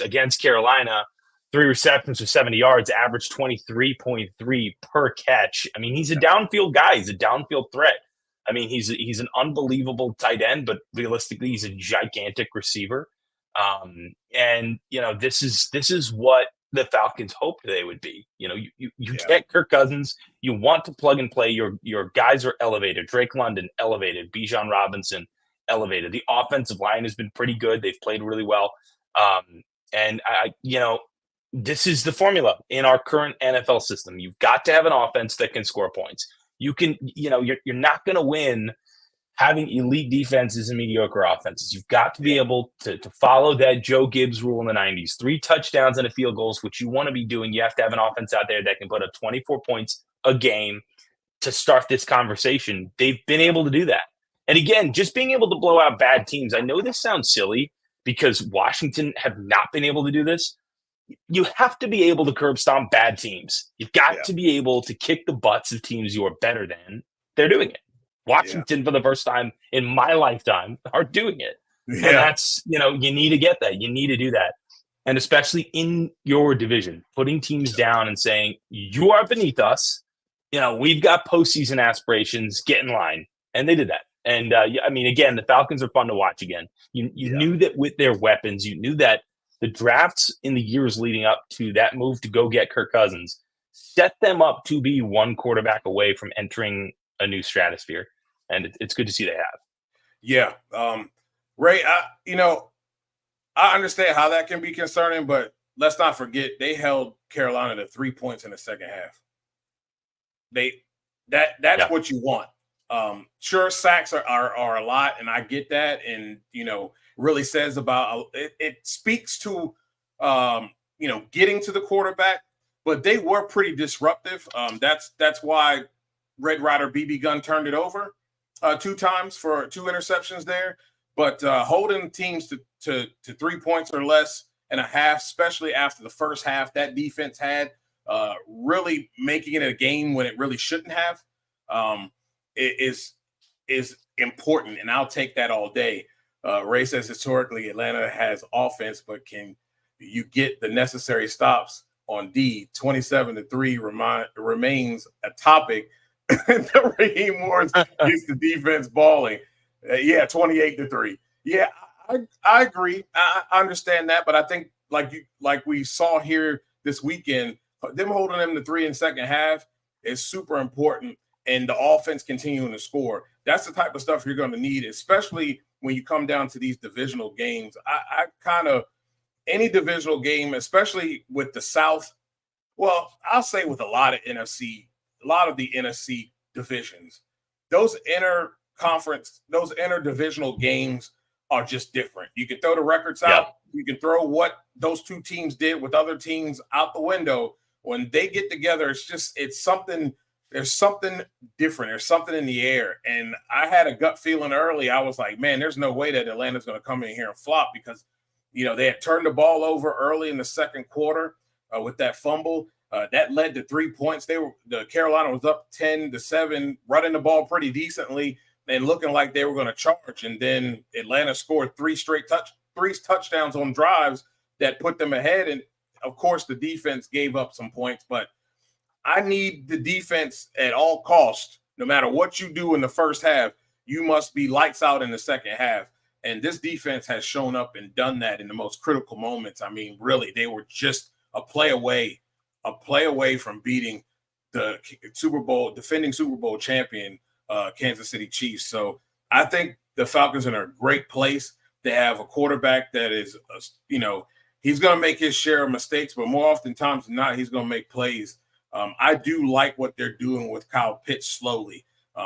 Against Carolina, 3 receptions for 70 yards, averaged 23.3 per catch. I mean, he's a downfield guy. He's a downfield threat. I mean, he's an unbelievable tight end, but realistically, he's a gigantic receiver. This is what the Falcons hoped they would be. You get Kirk Cousins. You want to plug and play. Your guys are elevated. Drake London elevated. Bijan Robinson elevated. The offensive line has been pretty good. They've played really well. This is the formula in our current NFL system. You've got to have an offense that can score points. You can, you're not going to win having elite defenses and mediocre offenses. You've got to be able to follow that Joe Gibbs rule in the 90s, 3 touchdowns and a field goal, which you want to be doing. You have to have an offense out there that can put up 24 points a game to start this conversation. They've been able to do that. And again, just being able to blow out bad teams. I know this sounds silly because Washington have not been able to do this. You have to be able to curb stomp bad teams. You've got to be able to kick the butts of teams you are better than. They're doing it. Washington, for the first time in my lifetime, are doing it. Yeah. And that's, you need to get that. You need to do that. And especially in your division, putting teams down and saying, you are beneath us. We've got postseason aspirations. Get in line. And they did that. And, again, the Falcons are fun to watch again. You knew that with their weapons, you knew that the drafts in the years leading up to that move to go get Kirk Cousins set them up to be one quarterback away from entering a new stratosphere. And it's good to see they have. Yeah. Ray, I understand how that can be concerning, but let's not forget they held Carolina to 3 points in the second half. That's what you want. Sure, sacks are a lot, and I get that, and really says about it speaks to getting to the quarterback, but they were pretty disruptive. That's why Red Ryder BB Gun turned it over 2 times for 2 interceptions there. But holding teams to 3 points or less in a half, especially after the first half that defense had, really making it a game when it really shouldn't have, is important, and I'll take that all day. Ray says historically Atlanta has offense, but can you get the necessary stops on D? 27-3 remains a topic. The Raheem Morris gets the defense balling. 28-3. Yeah, I agree. I understand that, but I think like we saw here this weekend, them holding them to 3 in second half is super important, and the offense continuing to score. That's the type of stuff you're going to need, especially when you come down to these divisional games. I kind of any divisional game, especially with the South. Well, I'll say with a lot of the NFC divisions, those interdivisional games are just different. You can throw the records out. You can throw what those two teams did with other teams out the window. When they get together, it's something. There's something different. There's something in the air. And I had a gut feeling early. I was like, man, there's no way that Atlanta's going to come in here and flop because, they had turned the ball over early in the second quarter with that fumble. That led to 3 points. Carolina was up 10-7, running the ball pretty decently and looking like they were going to charge. And then Atlanta scored three touchdowns on drives that put them ahead. And of course, the defense gave up some points, but I need the defense at all costs. No matter what you do in the first half, you must be lights out in the second half. And this defense has shown up and done that in the most critical moments. I mean, really, they were just a play away from beating the defending Super Bowl champion Kansas City Chiefs. So I think the Falcons are in a great place. They have a quarterback that is, he's going to make his share of mistakes, but more often times than not, he's going to make plays. I do like what they're doing with Kyle Pitts slowly.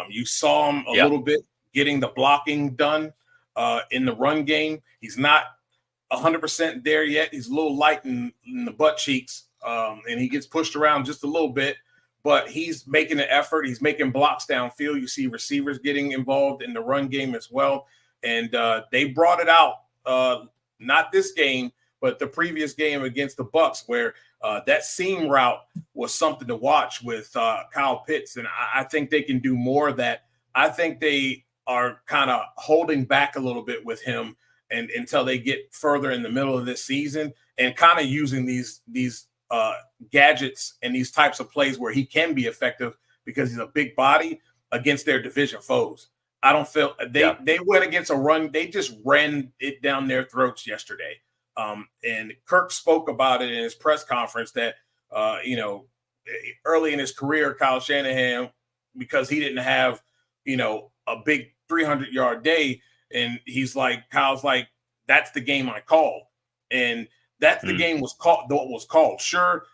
You saw him a little bit getting the blocking done in the run game. He's not 100% there yet. He's a little light in the butt cheeks, and he gets pushed around just a little bit, but he's making an effort. He's making blocks downfield. You see receivers getting involved in the run game as well. And they brought it out, not this game, but the previous game against the Bucs, where that seam route was something to watch with Kyle Pitts. And I think they can do more of that. I think they are kind of holding back a little bit with him and until they get further in the middle of this season and kind of using these gadgets and these types of plays where he can be effective because he's a big body against their division foes. I don't feel they went against a run. They just ran it down their throats yesterday. And Kirk spoke about it in his press conference that, early in his career, Kyle Shanahan, because he didn't have, a big 300-yard day. And Kyle's like, that's the game I called. And that's the game was called. Sure.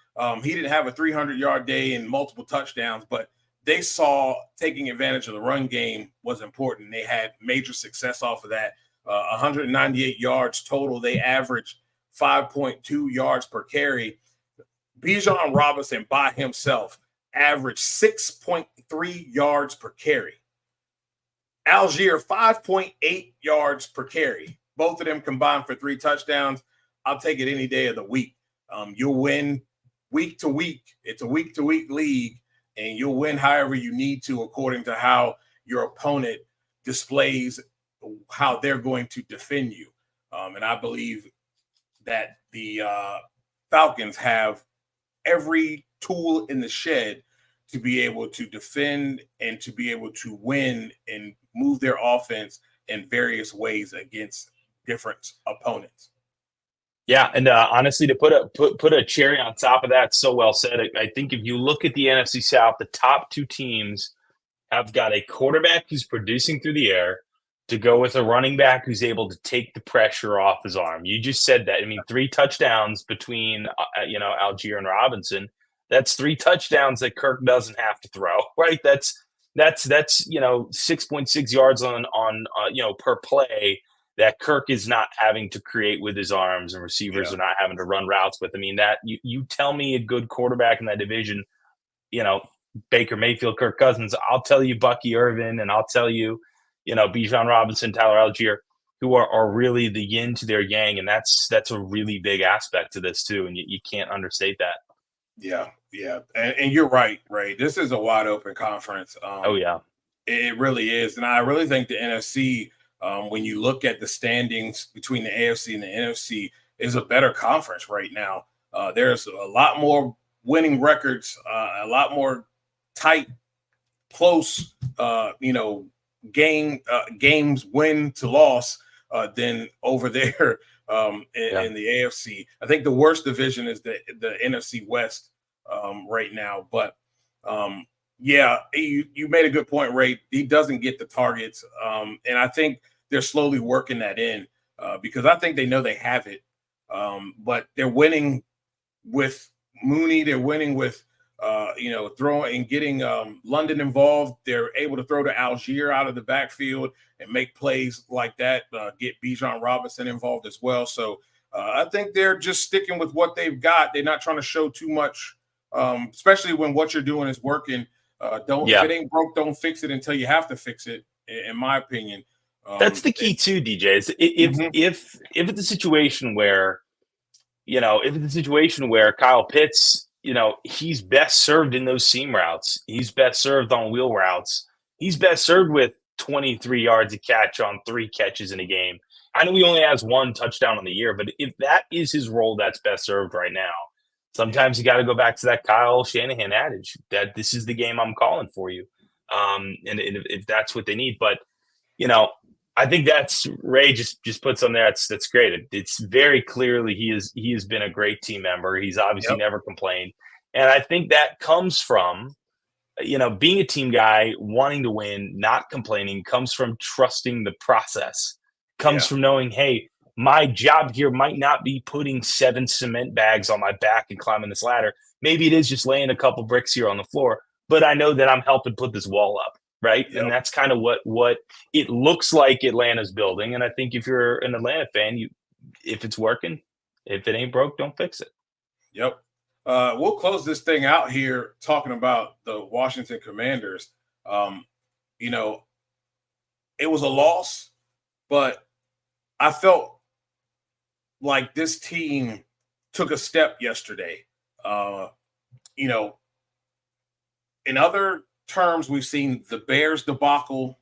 He didn't have a 300-yard day and multiple touchdowns, but they saw taking advantage of the run game was important. They had major success off of that. 198 yards total. They averaged 5.2 yards per carry. Bijan Robinson by himself averaged 6.3 yards per carry. Algier, 5.8 yards per carry. Both of them combined for 3 touchdowns. I'll take it any day of the week. You'll win week to week. It's a week-to-week league, and you'll win however you need to according to how your opponent displays how they're going to defend you. And I believe that the Falcons have every tool in the shed to be able to defend and to be able to win and move their offense in various ways against different opponents. Yeah, and honestly, to put a cherry on top of that, so well said. I think if you look at the NFC South, the top 2 teams have got a quarterback who's producing through the air to go with a running back who's able to take the pressure off his arm. You just said that. I mean, 3 touchdowns between Algier and Robinson. That's 3 touchdowns that Kirk doesn't have to throw, right? That's 6.6 yards on per play that Kirk is not having to create with his arms, and receivers are not having to run routes with. I mean, that you tell me a good quarterback in that division, Baker Mayfield, Kirk Cousins, I'll tell you Bucky Irvin, and I'll tell you, Bijan Robinson, Tyler Algier, who are really the yin to their yang, and that's a really big aspect to this too, and you can't understate that. Yeah, and you're right, Ray. This is a wide open conference. Oh yeah, It really is, and I really think the NFC, when you look at the standings between the AFC and the NFC, is a better conference right now. There's a lot more winning records, a lot more tight, close, games win to loss than over there in the AFC. I think the worst division is the NFC West right now. But you made a good point, Ray. He doesn't get the targets, and I think they're slowly working that in because I think they know they have it, but they're winning with Mooney. They're winning with throwing and getting London involved. They're able to throw to Algier out of the backfield and make plays like that, get Bijan Robinson involved as well. So I think they're just sticking with what they've got. They're not trying to show too much, especially when what you're doing is working. If it ain't broke, don't fix it until you have to fix it, in my opinion. That's the key too, DJ. Is if it's a situation where, Kyle Pitts, he's best served in those seam routes. He's best served on wheel routes. He's best served with 23 yards a catch on 3 catches in a game. I know he only has 1 touchdown on the year, but if that is his role, that's best served right now. Sometimes you got to go back to that Kyle Shanahan adage that this is the game I'm calling for you. And if that's what they need, but I think that's Ray just puts on there. That's great. It's very clearly he has been a great team member. He's obviously never complained. And I think that comes from, being a team guy, wanting to win, not complaining, comes from trusting the process, comes from knowing, hey, my job here might not be putting 7 cement bags on my back and climbing this ladder. Maybe it is just laying a couple bricks here on the floor, but I know that I'm helping put this wall up. Right. Yep. And that's kind of what it looks like Atlanta's building. And I think if you're an Atlanta fan, if it's working, if it ain't broke, don't fix it. Yep. We'll close this thing out here talking about the Washington Commanders. It was a loss, but I felt like this team took a step yesterday. In other terms, we've seen the Bears debacle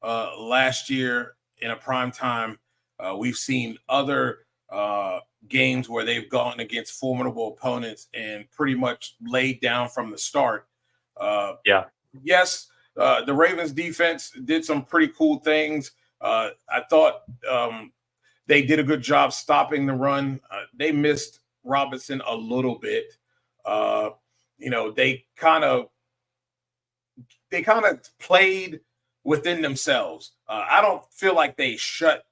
last year in a prime time. We've seen other games where they've gone against formidable opponents and pretty much laid down from the start. Yes, the Ravens defense did some pretty cool things. I thought they did a good job stopping the run. They missed Robinson a little bit. They kind of played within themselves. I don't feel like they shut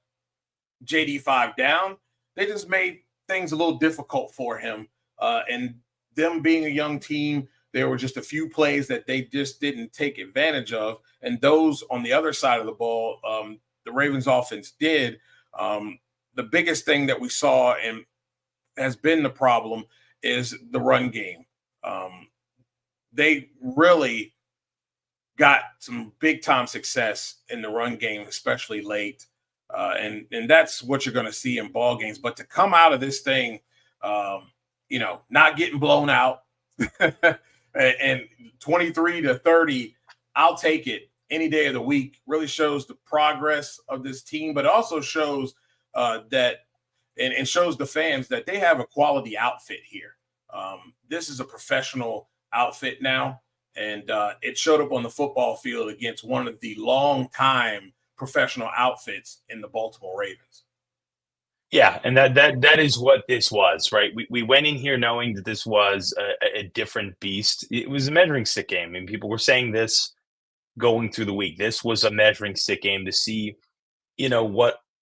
JD5 down. They just made things a little difficult for him. And them being a young team, there were just a few plays that they just didn't take advantage of. And those on the other side of the ball, the Ravens offense did. The biggest thing that we saw and has been the problem is the run game. They really got some big time success in the run game, especially late. And that's what you're going to see in ball games. But to come out of this thing, not getting blown out and 23-30, I'll take it any day of the week, really shows the progress of this team, but also shows that and shows the fans that they have a quality outfit here. This is a professional outfit now. And it showed up on the football field against one of the long-time professional outfits in the Baltimore Ravens. Yeah, and that is what this was, right? We went in here knowing that this was a different beast. It was a measuring stick game. I mean, people were saying this going through the week. This was a measuring stick game to see,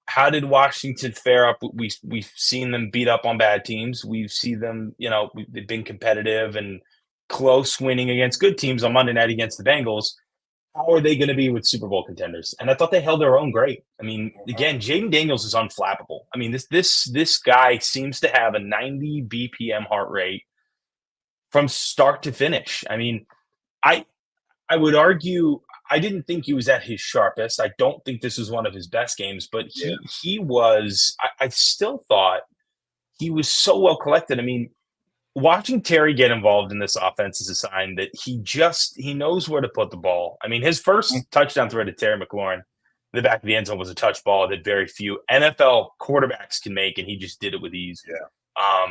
how did Washington fare up? We've seen them beat up on bad teams. We've seen them, they've been competitive and close, winning against good teams on Monday night against the Bengals. How are they going to be with Super Bowl contenders? And I thought they held their own great. I mean, again, Jaden Daniels is unflappable. I mean, this guy seems to have a 90 BPM heart rate from start to finish. I mean, I would argue I didn't think he was at his sharpest. I don't think this was one of his best games, but he was. I still thought he was so well collected. I mean, watching Terry get involved in this offense is a sign that he knows where to put the ball. I mean, his first touchdown throw to Terry McLaurin, the back of the end zone, was a touch ball that very few NFL quarterbacks can make, and he just did it with ease. Yeah.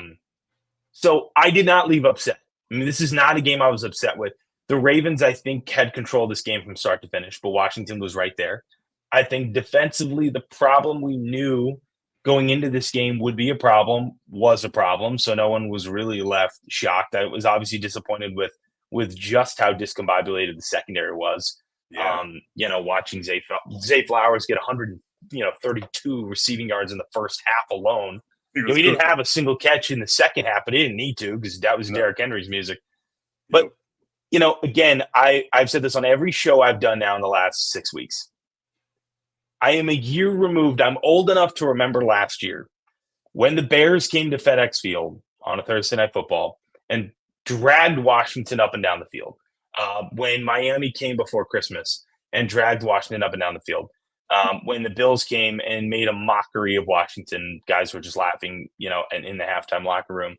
So I did not leave upset. I mean, this is not a game I was upset with. The Ravens, I think, had control of this game from start to finish, but Washington was right there. I think defensively, the problem we knew going into this game would be a problem was a problem. So no one was really left shocked. I was obviously disappointed with just how discombobulated the secondary was. Yeah. Watching Zay Flowers get 132 receiving yards in the first half alone. He didn't have a single catch in the second half, but he didn't need to because that was Derrick Henry's music. But, again, I've said this on every show I've done now in the last 6 weeks. I am a year removed. I'm old enough to remember last year when the Bears came to FedEx Field on a Thursday Night Football and dragged Washington up and down the field. When Miami came before Christmas and dragged Washington up and down the field. When the Bills came and made a mockery of Washington, guys were just laughing, and in the halftime locker room,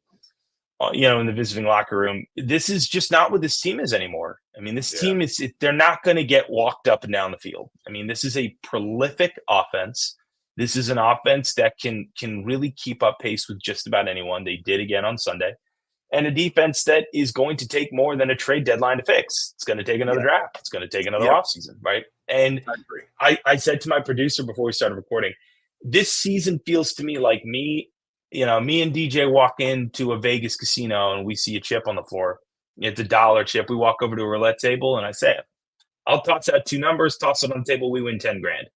in the visiting locker room. This is just not what this team is anymore. I mean, this team they're not going to get walked up and down the field. I mean, this is a prolific offense. This is an offense that can really keep up pace with just about anyone. They did again on Sunday. And a defense that is going to take more than a trade deadline to fix. It's going to take another draft. It's going to take another offseason, right? And I said to my producer before we started recording, this season feels to me like me and DJ walk into a Vegas casino and we see a chip on the floor. It's a dollar chip. We walk over to a roulette table and I say, I'll toss out 2 numbers, toss it on the table, we win 10 grand,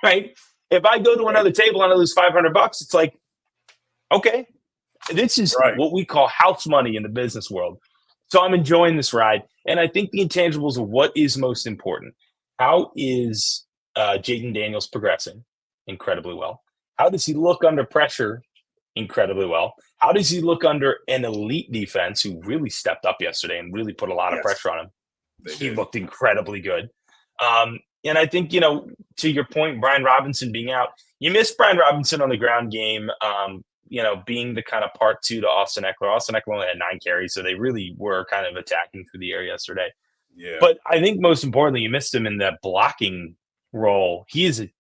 right? If I go to another table and I lose $500, it's like, okay. This is what we call house money in the business world. So I'm enjoying this ride. And I think the intangibles are what is most important. How is Jaden Daniels progressing? Incredibly well. How does he look under pressure? Incredibly well. How does he look under an elite defense who really stepped up yesterday and really put a lot of pressure on him? He looked incredibly good. And I think, to your point, Brian Robinson being out, you missed Brian Robinson on the ground game. Being the kind of part 2 to Austin Eckler. Austin Eckler only had 9 carries, so they really were kind of attacking through the air yesterday. Yeah. But I think most importantly, you missed him in that blocking role. He is an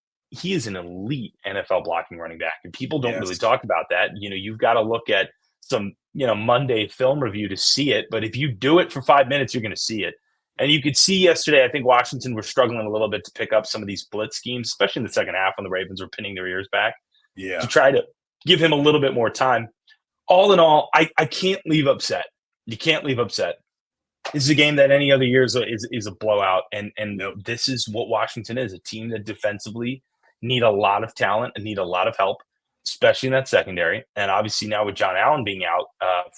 elite NFL blocking running back, and people don't really talk about that. You've got to look at some, Monday film review to see it. But if you do it for 5 minutes, you're going to see it. And you could see yesterday, I think Washington were struggling a little bit to pick up some of these blitz schemes, especially in the second half when the Ravens were pinning their ears back. Yeah. To try to give him a little bit more time. All in all, I can't leave upset. You can't leave upset. This is a game that any other year is a blowout, and this is what Washington is, a team that defensively need a lot of talent and need a lot of help, especially in that secondary. And obviously now with John Allen being out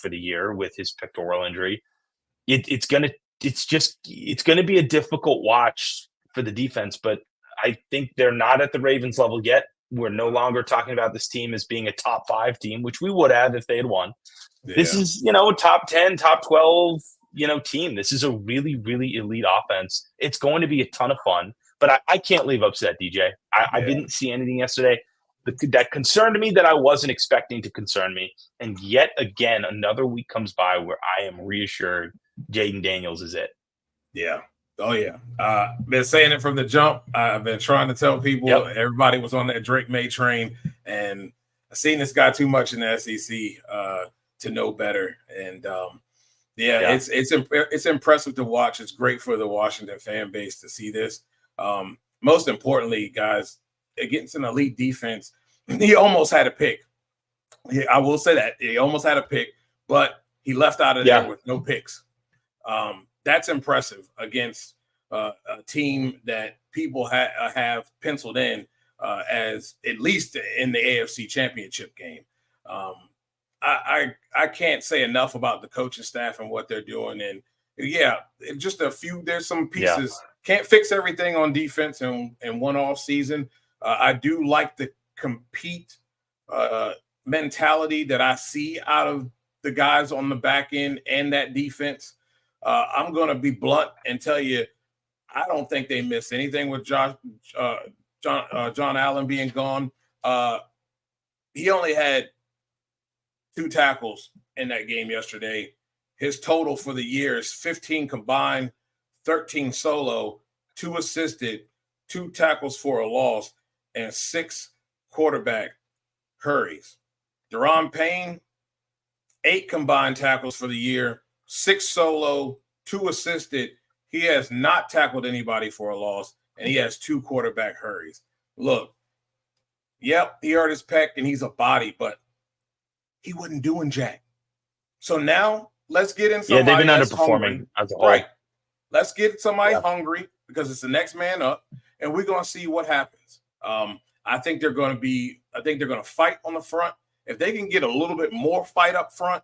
for the year with his pectoral injury, it's going to be a difficult watch for the defense, but I think they're not at the Ravens level yet. We're no longer talking about this team as being a top 5 team, which we would have if they had won. Yeah. This is, a top 10, top 12, team. This is a really, really elite offense. It's going to be a ton of fun, but I can't leave upset, DJ. I didn't see anything yesterday that concerned me that I wasn't expecting to concern me. And yet again, another week comes by where I am reassured Jaden Daniels is it. Yeah. Oh, yeah. Been saying it from the jump. I've been trying to tell people everybody was on that Drake May train, and I've seen this guy too much in the SEC to know better. And, it's impressive to watch. It's great for the Washington fan base to see this. Most importantly, guys, against an elite defense, he almost had a pick. I will say that. He almost had a pick, but he left out of there with no picks. That's impressive against a team that people have penciled in as at least in the AFC Championship game. I can't say enough about the coaching staff and what they're doing. And just a few. There's some pieces. Can't fix everything on defense in one off season. I do like the compete mentality that I see out of the guys on the back end and that defense. I'm going to be blunt and tell you, I don't think they missed anything with John Allen being gone. He only had 2 tackles in that game yesterday. His total for the year is 15 combined, 13 solo, 2 assisted, 2 tackles for a loss, and 6 quarterback hurries. Deron Payne, 8 combined tackles for the year, 6 solo, 2 assisted. He has not tackled anybody for a loss, and he has 2 quarterback hurries. Look, yep, he hurt his pec and he's a body, but he wasn't doing jack. So now let's get in somebody they've been that's underperforming hungry. as a whole. Right. Let's get somebody hungry because it's the next man up, and we're going to see what happens. I think they're going to fight on the front. If they can get a little bit more fight up front,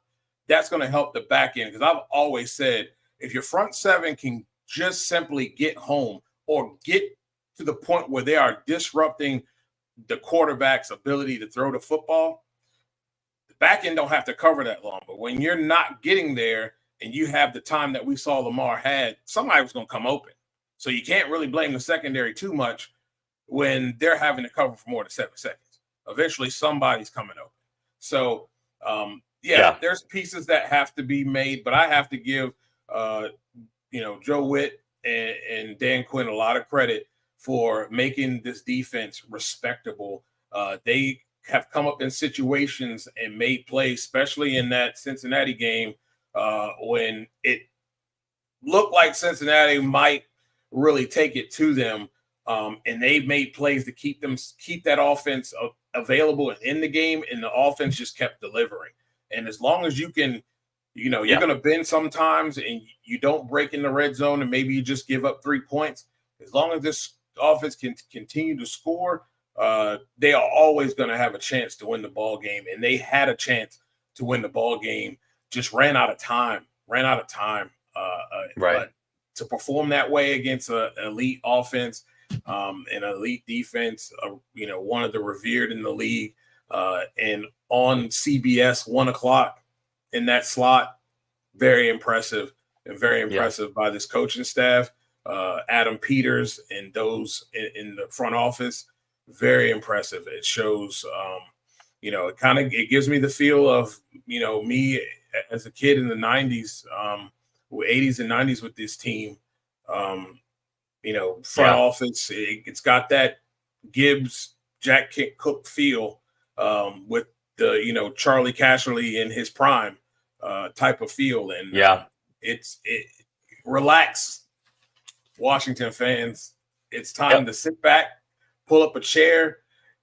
that's going to help the back end. Because I've always said, if your front seven can just simply get home or get to the point where they are disrupting the quarterback's ability to throw the football, the back end don't have to cover that long. But when you're not getting there and you have the time that we saw Lamar had, somebody was going to come open. So you can't really blame the secondary too much when they're having to cover for more than 7 seconds. Eventually, somebody's coming open. So, there's pieces that have to be made, but I have to give, Joe Witt and Dan Quinn a lot of credit for making this defense respectable. They have come up in situations and made plays, especially in that Cincinnati game when it looked like Cincinnati might really take it to them. And they made plays to keep that offense available and in the game, and the offense just kept delivering. And as long as you can, you're going to bend sometimes and you don't break in the red zone and maybe you just give up 3 points, as long as this offense can continue to score, they are always going to have a chance to win the ball game. And they had a chance to win the ball game, just ran out of time. But to perform that way against an elite offense, an elite defense, one of the revered in the league, and on CBS 1:00 in that slot, very impressive by this coaching staff, Adam Peters and those in the front office, very impressive. It shows, it gives me the feel of, me as a kid in the 90s, 80s and 90s with this team. Front office, it's got that Gibbs, Jack Cook feel with the, Charlie Casserly in his prime type of feel. And relax, Washington fans. It's time to sit back, pull up a chair,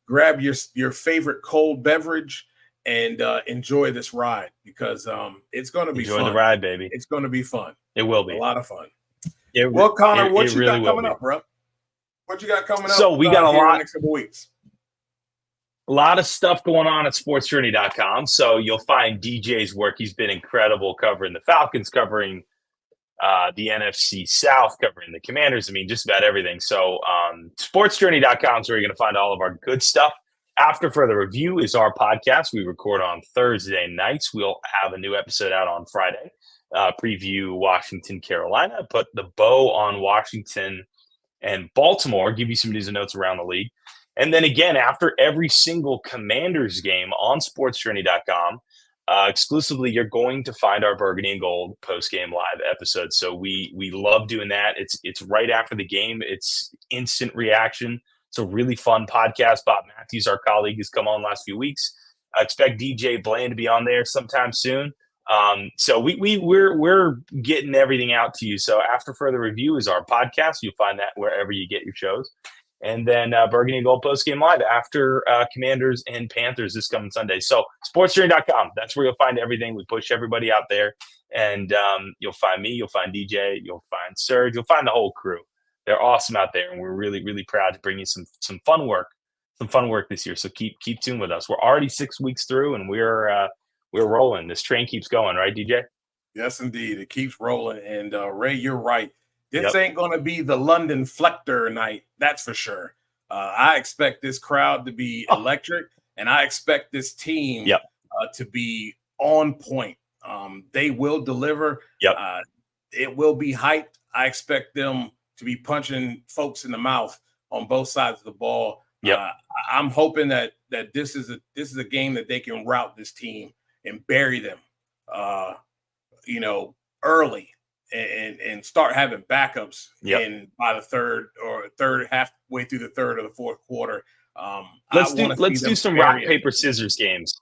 grab your favorite cold beverage, and enjoy this ride because it's going to be fun. Enjoy the ride, baby. It's going to be fun. It will be. A lot of fun. Well, Connor, what you got coming up, bro? What you got coming up? So we got a lot. Next couple weeks. A lot of stuff going on at sportsjourney.com. So you'll find DJ's work. He's been incredible covering the Falcons, covering the NFC South, covering the Commanders. I mean, just about everything. So sportsjourney.com is where you're going to find all of our good stuff. After Further Review is our podcast. We record on Thursday nights. We'll have a new episode out on Friday. Preview Washington, Carolina, put the bow on Washington and Baltimore, give you some news and notes around the league. And then again, after every single Commanders game on sportsjourney.com, exclusively, you're going to find our Burgundy and Gold post-game live episodes. So we love doing that. It's right after the game. It's instant reaction. It's a really fun podcast. Bob Matthews, our colleague, has come on the last few weeks. I expect DJ Bland to be on there sometime soon. So we're getting everything out to you. So After Further Review is our podcast. You'll find that wherever you get your shows. And then Burgundy and Gold post game live after Commanders and Panthers this coming Sunday. So sportsjourney.com. That's where you'll find everything. We push everybody out there, and you'll find me, you'll find DJ, you'll find Serge, you'll find the whole crew. They're awesome out there, and we're really, really proud to bring you some fun work, this year. So keep tuned with us. We're already 6 weeks through, and we're rolling. This train keeps going, right, DJ? Yes, indeed. It keeps rolling. And Ray, you're right. This ain't going to be the London Flector night. That's for sure. I expect this crowd to be electric, and I expect this team to be on point. They will deliver. It will be hyped. I expect them to be punching folks in the mouth on both sides of the ball. I'm hoping that this is a game that they can rout this team and bury them early and start having backups Yep. by the third halfway through the third or the fourth quarter. Let's do some rock, paper, scissors games.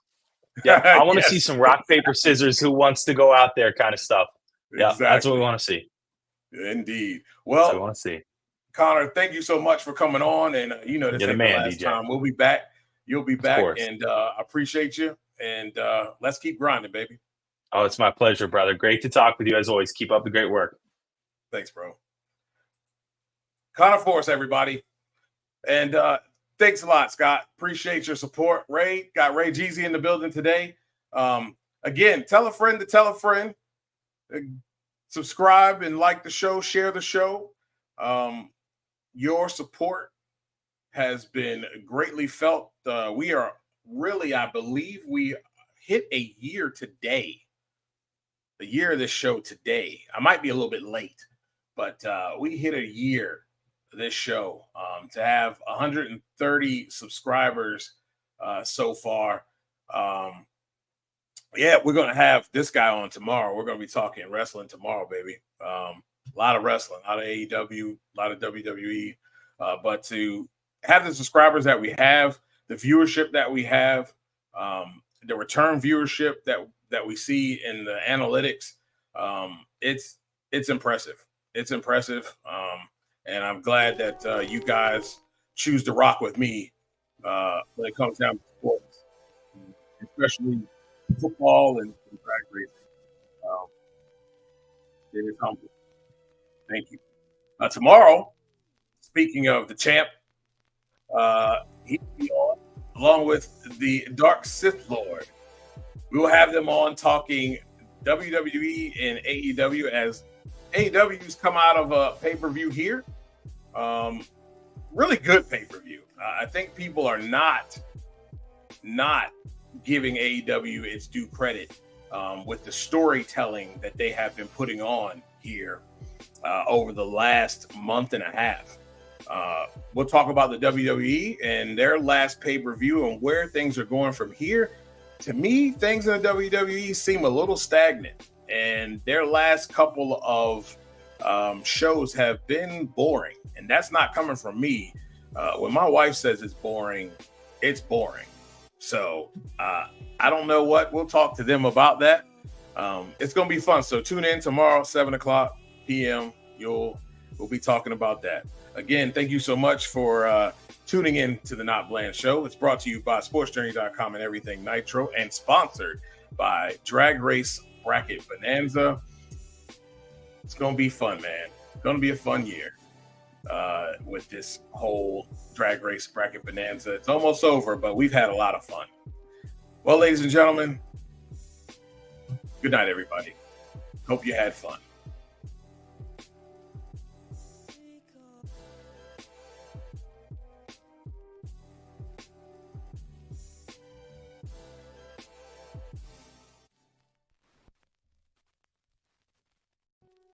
Yeah, I want to see some rock, paper, scissors. Who wants to go out there, kind of stuff. Yeah, exactly. That's what we want to see. Indeed. That's what Well, we want to see. Connor, thank you so much for coming on, and this You're ain't the the man, last DJ. time. We'll be back. You'll be back, course. and I appreciate you. And let's keep grinding, baby. Oh, it's my pleasure, brother. Great to talk with you as always. Keep up the great work. Thanks, bro. Connor Force, everybody, and thanks a lot, Scott. Appreciate your support. Ray got Ray Jeezy in the building today. Again, tell a friend to tell a friend. Subscribe and like the show, share the show. Your support has been greatly felt. We are really, I believe we hit a year today. The year of this show today. I might be a little bit late, but we hit a year of this show. To have 130 subscribers so far. We're going to have this guy on tomorrow. We're going to be talking wrestling tomorrow, baby. A lot of wrestling, a lot of AEW, a lot of WWE. But to have the subscribers that we have, the viewership that we have, the return viewership that we see in the analytics, it's impressive. It's impressive. And I'm glad that you guys choose to rock with me when it comes down to sports, especially football and drag racing. It is humble. Thank you. Tomorrow, speaking of the champ, he'll be on along with the Dark Sith Lord. We will have them on talking WWE and AEW as AEW's come out of a pay-per-view here. Really good pay-per-view. I think people are not giving AEW its due credit with the storytelling that they have been putting on here over the last month and a half. We'll talk about the WWE and their last pay-per-view and where things are going from here. To me, things in the WWE seem a little stagnant, and their last couple of shows have been boring, and that's not coming from me. When my wife says it's boring, it's boring. So I don't know what. We'll talk to them about that. It's going to be fun. So tune in tomorrow, 7:00 p.m. We'll be talking about that. Again, thank you so much for tuning in to the Not Bland Show. It's brought to you by SportsJourney.com and Everything Nitro, and sponsored by Drag Race Bracket Bonanza. It's going to be fun, man. It's going to be a fun year with this whole Drag Race Bracket Bonanza. It's almost over, but we've had a lot of fun. Well, ladies and gentlemen, good night, everybody. Hope you had fun.